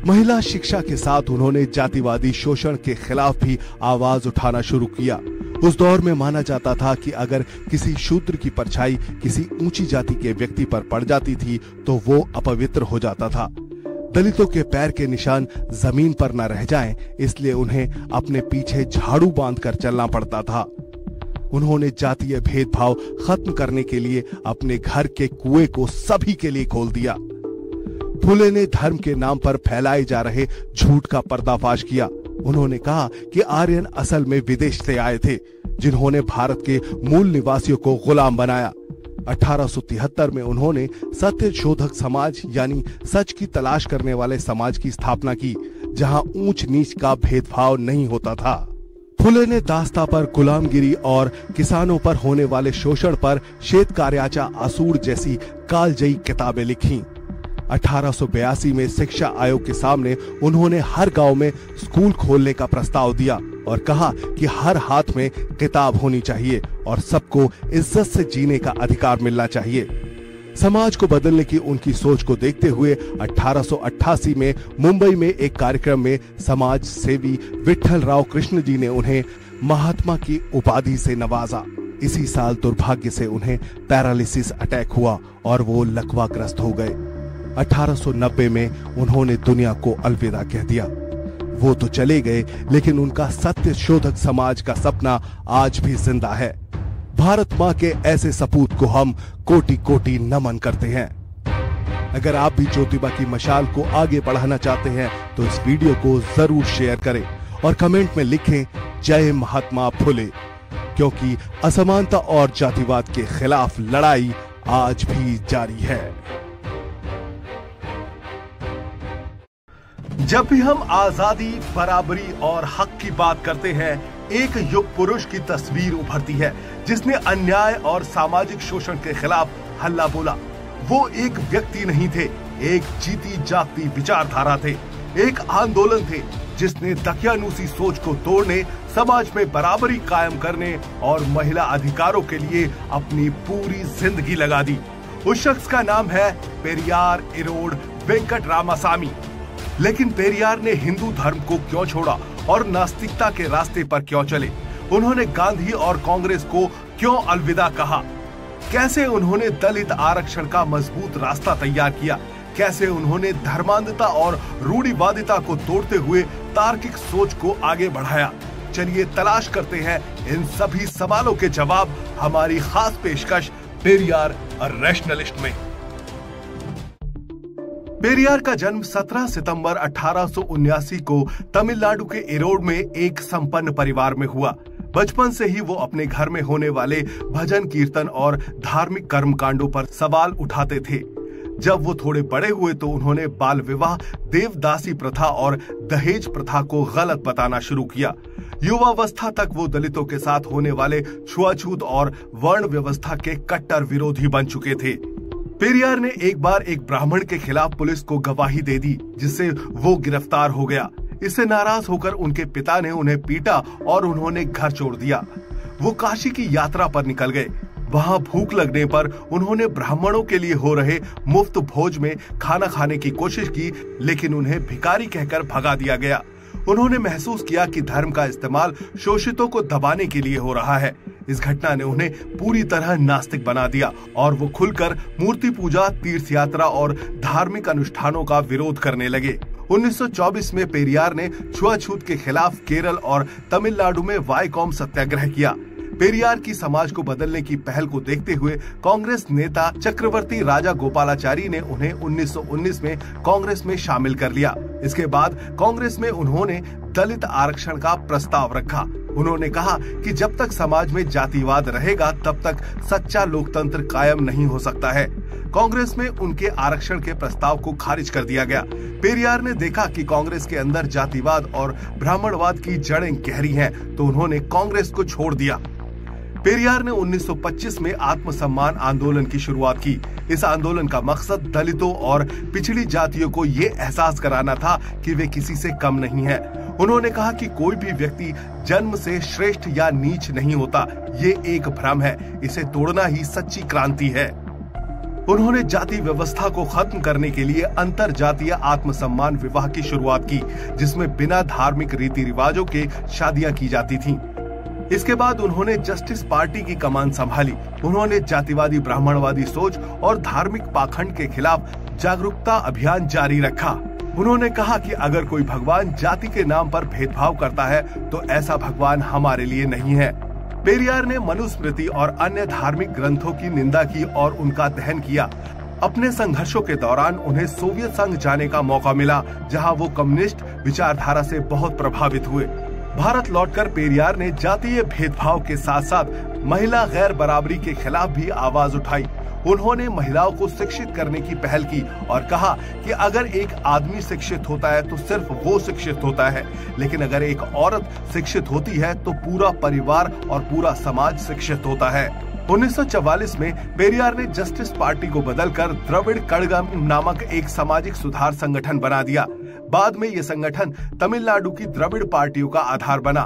महिला शिक्षा के साथ उन्होंने जातिवादी शोषण के खिलाफ भी आवाज उठाना शुरू किया। उस दौर में माना जाता था कि अगर किसी शूद्र की परछाई किसी ऊंची जाति के व्यक्ति पर पड़ जाती थी तो वो अपवित्र हो जाता था। दलितों के पैर के निशान जमीन पर न रह जाएं, इसलिए उन्हें अपने पीछे झाड़ू बांधकर चलना पड़ता था। उन्होंने जातीय भेदभाव खत्म करने के लिए अपने घर के कुएं को सभी के लिए खोल दिया। फुले ने धर्म के नाम पर फैलाए जा रहे झूठ का पर्दाफाश किया। उन्होंने कहा कि आर्यन असल में विदेश से आए थे, जिन्होंने भारत के मूल निवासियों को गुलाम बनाया। 1873 में उन्होंने सत्य शोधक समाज यानी सच की तलाश करने वाले समाज की स्थापना की, जहां ऊंच नीच का भेदभाव नहीं होता था। फुले ने दास्ता पर गुलामगिरी और किसानों पर होने वाले शोषण पर श्वेत कार्याचा असूर जैसी कालजयी किताबें लिखी। 1882 में शिक्षा आयोग के सामने उन्होंने हर गांव में स्कूल खोलने का प्रस्ताव दिया और कहा कि हर हाथ में किताब होनी चाहिए और सबको इज्जत से जीने का अधिकार मिलना चाहिए। समाज को बदलने की उनकी सोच को देखते हुए 1888 में मुंबई में एक कार्यक्रम में समाज सेवी विठल राव कृष्ण जी ने उन्हें महात्मा की उपाधि से नवाजा। इसी साल दुर्भाग्य से उन्हें पैरालिसिस अटैक हुआ और वो लकवाग्रस्त हो गए। 1890 में उन्होंने दुनिया को अलविदा कह दिया। वो तो चले गए, लेकिन उनका सत्य शोधक समाज का सपना आज भी जिंदा है। भारत माँ के ऐसे सपूत को हम कोटि कोटि नमन करते हैं। अगर आप भी ज्योतिबा की मशाल को आगे बढ़ाना चाहते हैं तो इस वीडियो को जरूर शेयर करें और कमेंट में लिखें जय महात्मा फुले, क्योंकि असमानता और जातिवाद के खिलाफ लड़ाई आज भी जारी है। जब भी हम आजादी, बराबरी और हक की बात करते हैं, एक युग पुरुष की तस्वीर उभरती है जिसने अन्याय और सामाजिक शोषण के खिलाफ हल्ला बोला। वो एक व्यक्ति नहीं थे, एक जीती जागती विचारधारा थे, एक आंदोलन थे जिसने दकियानूसी सोच को तोड़ने, समाज में बराबरी कायम करने और महिला अधिकारों के लिए अपनी पूरी जिंदगी लगा दी। उस शख्स का नाम है पेरियार इरोड वेंकट रामासामी। लेकिन पेरियार ने हिंदू धर्म को क्यों छोड़ा और नास्तिकता के रास्ते पर क्यों चले? उन्होंने गांधी और कांग्रेस को क्यों अलविदा कहा? कैसे उन्होंने दलित आरक्षण का मजबूत रास्ता तैयार किया? कैसे उन्होंने धर्मांधता और रूढ़िवादिता को तोड़ते हुए तार्किक सोच को आगे बढ़ाया? चलिए तलाश करते हैं इन सभी सवालों के जवाब हमारी खास पेशकश पेरियार अ रैशनलिस्ट में। पेरियार का जन्म 17 सितंबर 1879 को तमिलनाडु के इरोड में एक संपन्न परिवार में हुआ। बचपन से ही वो अपने घर में होने वाले भजन कीर्तन और धार्मिक कर्मकांडों पर सवाल उठाते थे। जब वो थोड़े बड़े हुए तो उन्होंने बाल विवाह, देवदासी प्रथा और दहेज प्रथा को गलत बताना शुरू किया। युवावस्था तक वो दलितों के साथ होने वाले छुआछूत और वर्ण व्यवस्था के कट्टर विरोधी बन चुके थे। पेरियार ने एक बार एक ब्राह्मण के खिलाफ पुलिस को गवाही दे दी, जिससे वो गिरफ्तार हो गया। इससे नाराज होकर उनके पिता ने उन्हें पीटा और उन्होंने घर छोड़ दिया। वो काशी की यात्रा पर निकल गए। वहां भूख लगने पर उन्होंने ब्राह्मणों के लिए हो रहे मुफ्त भोज में खाना खाने की कोशिश की, लेकिन उन्हें भिखारी कहकर भगा दिया गया। उन्होंने महसूस किया कि धर्म का इस्तेमाल शोषितों को दबाने के लिए हो रहा है। इस घटना ने उन्हें पूरी तरह नास्तिक बना दिया और वो खुलकर मूर्ति पूजा, तीर्थ यात्रा और धार्मिक अनुष्ठानों का विरोध करने लगे। 1924 में पेरियार ने छुआछूत के खिलाफ केरल और तमिलनाडु में वाईकॉम सत्याग्रह किया। पेरियार की समाज को बदलने की पहल को देखते हुए कांग्रेस नेता चक्रवर्ती राजा गोपालाचारी ने उन्हें 1919 में कांग्रेस में शामिल कर लिया। इसके बाद कांग्रेस में उन्होंने दलित आरक्षण का प्रस्ताव रखा। उन्होंने कहा कि जब तक समाज में जातिवाद रहेगा तब तक सच्चा लोकतंत्र कायम नहीं हो सकता है। कांग्रेस में उनके आरक्षण के प्रस्ताव को खारिज कर दिया गया। पेरियार ने देखा कि कांग्रेस के अंदर जातिवाद और ब्राह्मणवाद की जड़ें गहरी हैं, तो उन्होंने कांग्रेस को छोड़ दिया। पेरियार ने 1925 में आत्मसम्मान आंदोलन की शुरुआत की। इस आंदोलन का मकसद दलितों और पिछड़ी जातियों को ये एहसास कराना था कि वे किसी से कम नहीं हैं। उन्होंने कहा कि कोई भी व्यक्ति जन्म से श्रेष्ठ या नीच नहीं होता, ये एक भ्रम है। इसे तोड़ना ही सच्ची क्रांति है। उन्होंने जाति व्यवस्था को खत्म करने के लिए अंतर जातीय आत्मसम्मान विवाह की शुरुआत की, जिसमें बिना धार्मिक रीति रिवाजों के शादियां की जाती थीं। इसके बाद उन्होंने जस्टिस पार्टी की कमान संभाली। उन्होंने जातिवादी, ब्राह्मणवादी सोच और धार्मिक पाखंड के खिलाफ जागरूकता अभियान जारी रखा। उन्होंने कहा कि अगर कोई भगवान जाति के नाम पर भेदभाव करता है तो ऐसा भगवान हमारे लिए नहीं है। पेरियार ने मनुस्मृति और अन्य धार्मिक ग्रंथों की निंदा की और उनका दहन किया। अपने संघर्षों के दौरान उन्हें सोवियत संघ जाने का मौका मिला, जहां वो कम्युनिस्ट विचारधारा से बहुत प्रभावित हुए। भारत लौटकर पेरियार ने जातीय भेदभाव के साथ साथ महिला गैर बराबरी के खिलाफ भी आवाज उठाई। उन्होंने महिलाओं को शिक्षित करने की पहल की और कहा कि अगर एक आदमी शिक्षित होता है तो सिर्फ वो शिक्षित होता है, लेकिन अगर एक औरत शिक्षित होती है तो पूरा परिवार और पूरा समाज शिक्षित होता है। 1944 में पेरियार ने जस्टिस पार्टी को बदलकर द्रविड़ कड़गम नामक एक सामाजिक सुधार संगठन बना दिया। बाद में ये संगठन तमिलनाडु की द्रविड़ पार्टियों का आधार बना।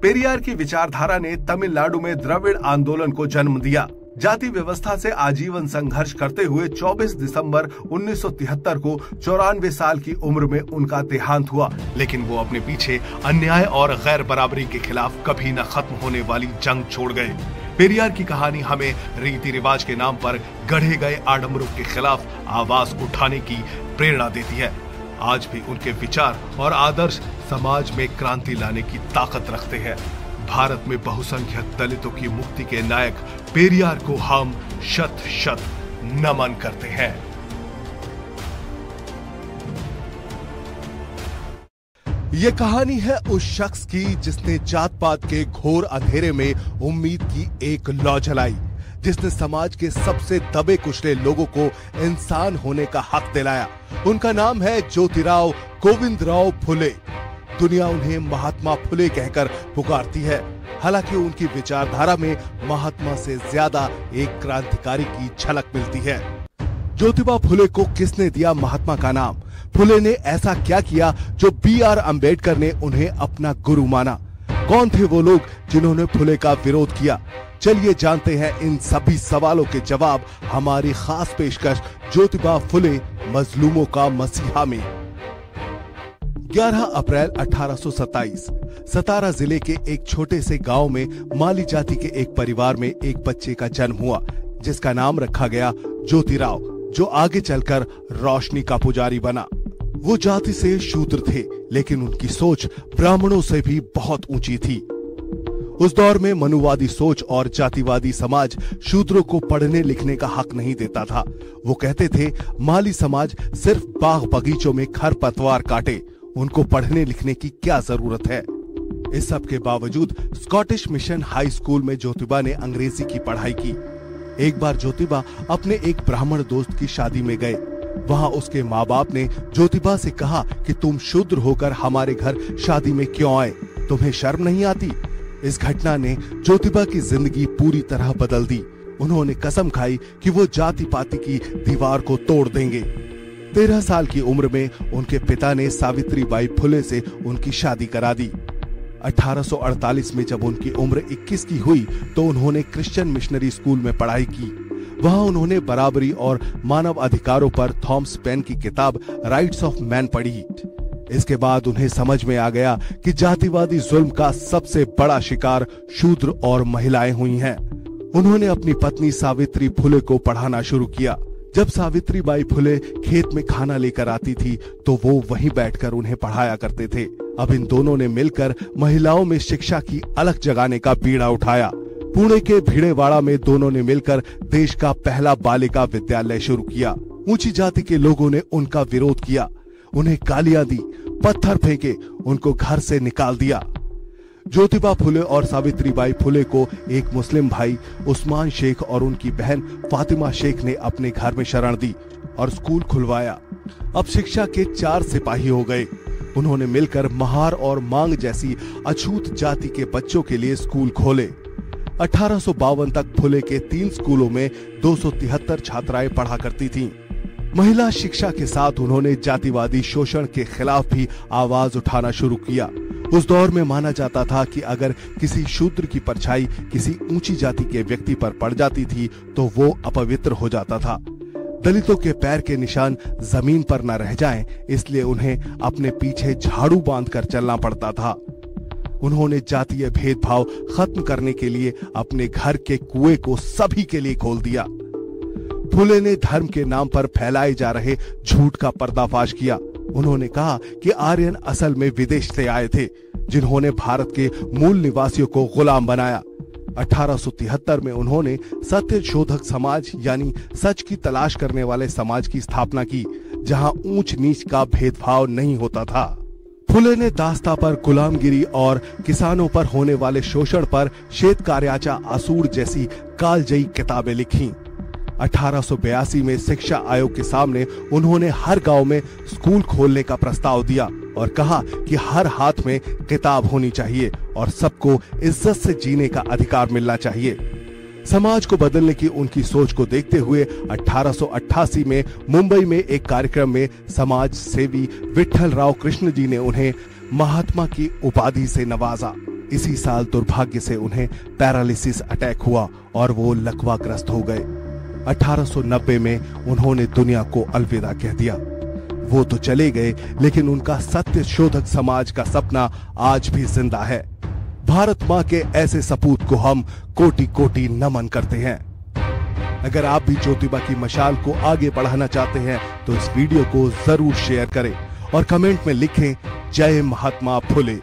पेरियार की विचारधारा ने तमिलनाडु में द्रविड़ आंदोलन को जन्म दिया। जाति व्यवस्था से आजीवन संघर्ष करते हुए 24 दिसंबर 1973 को 94 साल की उम्र में उनका देहांत हुआ, लेकिन वो अपने पीछे अन्याय और गैर बराबरी के खिलाफ कभी न खत्म होने वाली जंग छोड़ गए। पेरियार की कहानी हमें रीति रिवाज के नाम पर गढ़े गए आडंबरों के खिलाफ आवाज उठाने की प्रेरणा देती है। आज भी उनके विचार और आदर्श समाज में क्रांति लाने की ताकत रखते हैं। भारत में बहुसंख्यक दलितों की मुक्ति के नायक पेरियार को हम शत शत नमन करते हैं। ये कहानी है उस शख्स की जिसने जात पात के घोर अंधेरे में उम्मीद की एक लौ जलाई, जिसने समाज के सबसे दबे कुचले लोगों को इंसान होने का हक दिलाया। उनका नाम है ज्योतिराव गोविंदराव फुले। दुनिया उन्हें महात्मा फुले कहकर पुकारती है, हालांकि उनकी विचारधारा में महात्मा से ज्यादा एक क्रांतिकारी की झलक मिलती है। ज्योतिबा फुले को किसने दिया महात्मा का नाम? फुले ने ऐसा क्या किया जो B.R. अम्बेडकर ने उन्हें अपना गुरु माना? कौन थे वो लोग जिन्होंने फुले का विरोध किया? चलिए जानते हैं इन सभी सवालों के जवाब हमारी खास पेशकश ज्योतिबा फुले मजलूमों का मसीहा में। 11 अप्रैल 1827 सतारा जिले के एक छोटे से गांव में माली जाति के एक परिवार में एक बच्चे का जन्म हुआ, जिसका नाम रखा गया ज्योतिराव, जो आगे चलकर रोशनी का पुजारी बना। वो जाति से शूद्र थे, लेकिन उनकी सोच ब्राह्मणों से भी बहुत ऊंची थी। उस दौर में मनुवादी सोच और जातिवादी समाज शूद्रों को पढ़ने लिखने का हक नहीं देता था। वो कहते थे माली समाज सिर्फ बाग बगीचों में खरपतवार काटे, उनको पढ़ने लिखने की क्या जरूरत है। इस सब के बावजूद स्कॉटिश मिशन हाई स्कूल में ज्योतिबा ने अंग्रेजी की पढ़ाई की। एक बार ज्योतिबा अपने एक ब्राह्मण दोस्त की शादी में गए। वहां उसके माँ बाप ने ज्योतिबा से कहा कि तुम शूद्र होकर हमारे घर शादी में क्यों आए, तुम्हें शर्म नहीं आती? इस घटना ने ज्योतिबा की जिंदगी पूरी तरह बदल दी। उन्होंने कसम खाई कि वो जाति पाति की दीवार को तोड़ देंगे। 13 साल की उम्र में उनके पिता ने सावित्रीबाई फुले से उनकी शादी करा दी। 1848 में जब उनकी उम्र 21 की हुई तो उन्होंने क्रिश्चियन मिशनरी स्कूल में पढ़ाई की। वहां उन्होंने बराबरी और मानव अधिकारों पर थॉमस पेन की किताब राइट्स ऑफ मैन पढ़ी। इसके बाद उन्हें समझ में आ गया कि जातिवादी जुल्म का सबसे बड़ा शिकार शूद्र और महिलाएं हुई हैं। उन्होंने अपनी पत्नी सावित्री फुले को पढ़ाना शुरू किया। जब सावित्रीबाई फुले खेत में खाना लेकर आती थी तो वो वहीं बैठकर उन्हें पढ़ाया करते थे। अब इन दोनों ने मिलकर महिलाओं में शिक्षा की अलख जगाने का बीड़ा उठाया। पुणे के भिड़ेवाड़ा में दोनों ने मिलकर देश का पहला बालिका विद्यालय शुरू किया। ऊंची जाति के लोगों ने उनका विरोध किया, उन्हें गालियां दी, पत्थर फेंके, उनको घर से निकाल दिया। ज्योतिबा फुले और सावित्रीबाई फुले को एक मुस्लिम भाई उस्मान शेख और उनकी बहन फातिमा शेख ने अपने घर में शरण दी और स्कूल खुलवाया। अब शिक्षा के 4 सिपाही हो गए। उन्होंने मिलकर महार और मांग जैसी अछूत जाति के बच्चों के लिए स्कूल खोले। 1852 तक फुले के 3 स्कूलों में 273 छात्राएं पढ़ा करती थीं। महिला शिक्षा के साथ उन्होंने जातिवादी शोषण के खिलाफ भी आवाज उठाना शुरू किया। उस दौर में माना जाता था कि अगर किसी शूद्र की परछाई किसी ऊंची जाति के व्यक्ति पर पड़ जाती थी तो वो अपवित्र हो जाता था। दलितों के पैर के निशान जमीन पर न रह जाएं, इसलिए उन्हें अपने पीछे झाड़ू बांधकर चलना पड़ता था। उन्होंने जातीय भेदभाव खत्म करने के लिए अपने घर के कुएं को सभी के लिए खोल दिया। फुले ने धर्म के नाम पर फैलाए जा रहे झूठ का पर्दाफाश किया। उन्होंने कहा कि आर्यन असल में विदेश से आए थे, जिन्होंने भारत के मूल निवासियों को गुलाम बनाया। 1873 में उन्होंने सत्य शोधक समाज यानी सच की तलाश करने वाले समाज की स्थापना की, जहां ऊंच नीच का भेदभाव नहीं होता था। फुले ने दास्ता पर गुलामगिरी और किसानों पर होने वाले शोषण पर श्वेत कार्याचा आसूर जैसी कालजयी किताबें लिखीं। 1882 में शिक्षा आयोग के सामने उन्होंने हर गांव में स्कूल खोलने का प्रस्ताव दिया और कहा कि हर हाथ में किताब होनी चाहिए और सबको इज्जत से जीने का अधिकार मिलना चाहिए। समाज को बदलने की उनकी सोच को देखते हुए 1888 में मुंबई में एक कार्यक्रम में समाज सेवी विट्ठल राव कृष्ण जी ने उन्हें महात्मा की उपाधि से नवाजा। इसी साल दुर्भाग्य से उन्हें पैरालिसिस अटैक हुआ और वो लकवाग्रस्त हो गए। 1890 में उन्होंने दुनिया को अलविदा कह दिया। वो तो चले गए, लेकिन उनका सत्य शोधक समाज का सपना आज भी जिंदा है। भारत माँ के ऐसे सपूत को हम कोटि कोटि नमन करते हैं। अगर आप भी ज्योतिबा की मशाल को आगे बढ़ाना चाहते हैं तो इस वीडियो को जरूर शेयर करें और कमेंट में लिखें जय महात्मा फुले,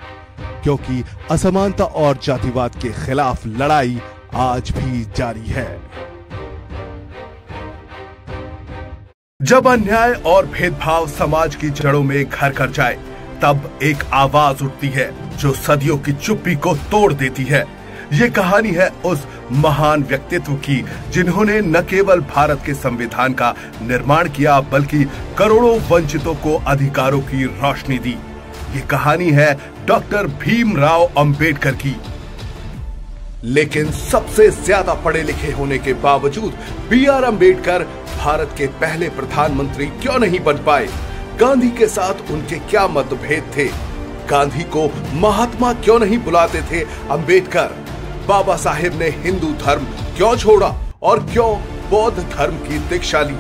क्योंकि असमानता और जातिवाद के खिलाफ लड़ाई आज भी जारी है। जब अन्याय और भेदभाव समाज की जड़ों में घर कर जाए, तब एक आवाज उठती है जो सदियों की चुप्पी को तोड़ देती है। ये कहानी है उस महान व्यक्तित्व की जिन्होंने न केवल भारत के संविधान का निर्माण किया, बल्कि करोड़ों वंचितों को अधिकारों की रोशनी दी। ये कहानी है डॉक्टर भीमराव अंबेडकर की। लेकिन सबसे ज्यादा पढ़े लिखे होने के बावजूद B.R. अंबेडकर भारत के पहले प्रधानमंत्री क्यों नहीं बन पाए? गांधी के साथ उनके क्या मतभेद थे? गांधी को महात्मा क्यों नहीं बुलाते थे अंबेडकर? बाबा साहेब ने हिंदू धर्म क्यों छोड़ा और क्यों बौद्ध धर्म की दीक्षा ली?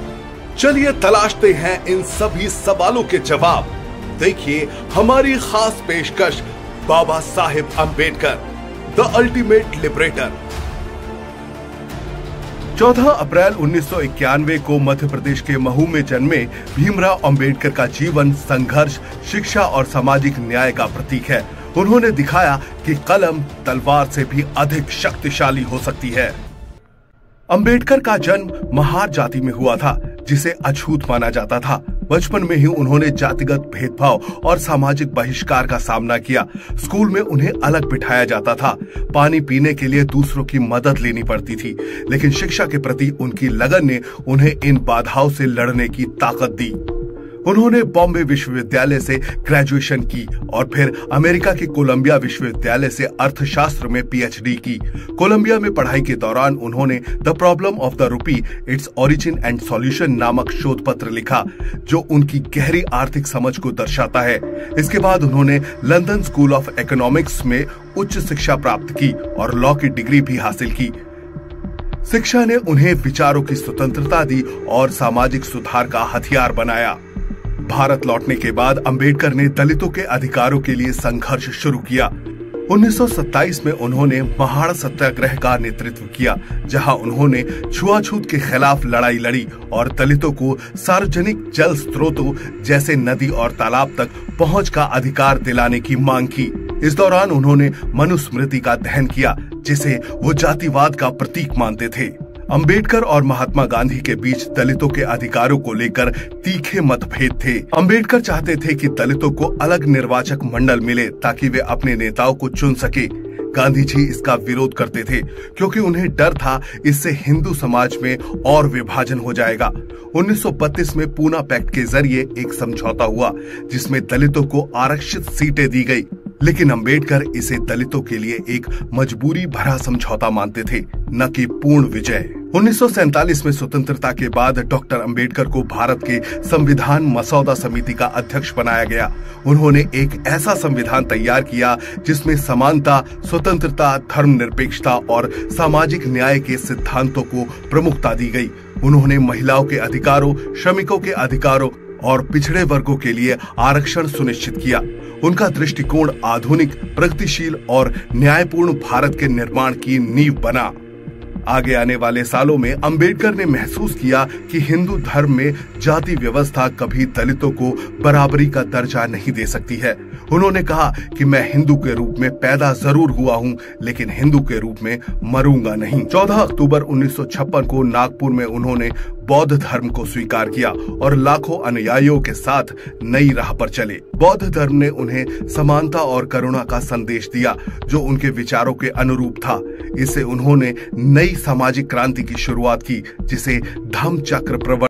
चलिए तलाशते हैं इन सभी सवालों के जवाब। देखिए हमारी खास पेशकश, Baba Saheb Ambedkar, the ultimate liberator. 14 अप्रैल 1991 को मध्य प्रदेश के महू में जन्मे भीमराव अंबेडकर का जीवन संघर्ष, शिक्षा और सामाजिक न्याय का प्रतीक है। उन्होंने दिखाया कि कलम तलवार से भी अधिक शक्तिशाली हो सकती है। अंबेडकर का जन्म महार जाति में हुआ था, जिसे अछूत माना जाता था। बचपन में ही उन्होंने जातिगत भेदभाव और सामाजिक बहिष्कार का सामना किया। स्कूल में उन्हें अलग बिठाया जाता था। पानी पीने के लिए दूसरों की मदद लेनी पड़ती थी, लेकिन शिक्षा के प्रति उनकी लगन ने उन्हें इन बाधाओं से लड़ने की ताकत दी। उन्होंने बॉम्बे विश्वविद्यालय से ग्रेजुएशन की और फिर अमेरिका के कोलंबिया विश्वविद्यालय से अर्थशास्त्र में पीएचडी की। कोलंबिया में पढ़ाई के दौरान उन्होंने the problem of the rupee, its origin and solution नामक शोध पत्र लिखा, जो उनकी गहरी आर्थिक समझ को दर्शाता है। इसके बाद उन्होंने लंदन स्कूल ऑफ इकोनॉमिक्स में उच्च शिक्षा प्राप्त की और लॉ की डिग्री भी हासिल की। शिक्षा ने उन्हें विचारों की स्वतंत्रता दी और सामाजिक सुधार का हथियार बनाया। भारत लौटने के बाद अंबेडकर ने दलितों के अधिकारों के लिए संघर्ष शुरू किया। 1927 में उन्होंने महाड़ सत्याग्रह का नेतृत्व किया, जहां उन्होंने छुआछूत के खिलाफ लड़ाई लड़ी और दलितों को सार्वजनिक जल स्रोतों जैसे नदी और तालाब तक पहुंच का अधिकार दिलाने की मांग की। इस दौरान उन्होंने मनुस्मृति का दहन किया, जिसे वो जातिवाद का प्रतीक मानते थे। अंबेडकर और महात्मा गांधी के बीच दलितों के अधिकारों को लेकर तीखे मतभेद थे। अंबेडकर चाहते थे कि दलितों को अलग निर्वाचक मंडल मिले ताकि वे अपने नेताओं को चुन सके। गांधी जी इसका विरोध करते थे क्योंकि उन्हें डर था इससे हिंदू समाज में और विभाजन हो जाएगा। 1932 में पूना पैक्ट के जरिए एक समझौता हुआ जिसमें दलितों को आरक्षित सीटें दी गई, लेकिन अंबेडकर इसे दलितों के लिए एक मजबूरी भरा समझौता मानते थे, न कि पूर्ण विजय। 1947 में स्वतंत्रता के बाद डॉक्टर अंबेडकर को भारत के संविधान मसौदा समिति का अध्यक्ष बनाया गया। उन्होंने एक ऐसा संविधान तैयार किया जिसमें समानता, स्वतंत्रता, धर्मनिरपेक्षता और सामाजिक न्याय के सिद्धांतों को प्रमुखता दी गई। उन्होंने महिलाओं के अधिकारों, श्रमिकों के अधिकारों और पिछड़े वर्गों के लिए आरक्षण सुनिश्चित किया। उनका दृष्टिकोण आधुनिक, प्रगतिशील और न्यायपूर्ण भारत के निर्माण की नींव बना। आगे आने वाले सालों में अंबेडकर ने महसूस किया कि हिंदू धर्म में जाति व्यवस्था कभी दलितों को बराबरी का दर्जा नहीं दे सकती है। उन्होंने कहा कि मैं हिंदू के रूप में पैदा जरूर हुआ हूं, लेकिन हिंदू के रूप में मरूंगा नहीं। 14 अक्टूबर 1956 को नागपुर में उन्होंने बौद्ध धर्म को स्वीकार किया और लाखों अनुयायियों के साथ नई राह पर चले। बौद्ध धर्म ने उन्हें समानता और करुणा का संदेश दिया, जो उनके विचारों के अनुरूप था। इससे उन्होंने नई सामाजिक क्रांति की शुरुआत की, जिसे धम्म चक्र प्रवर्तन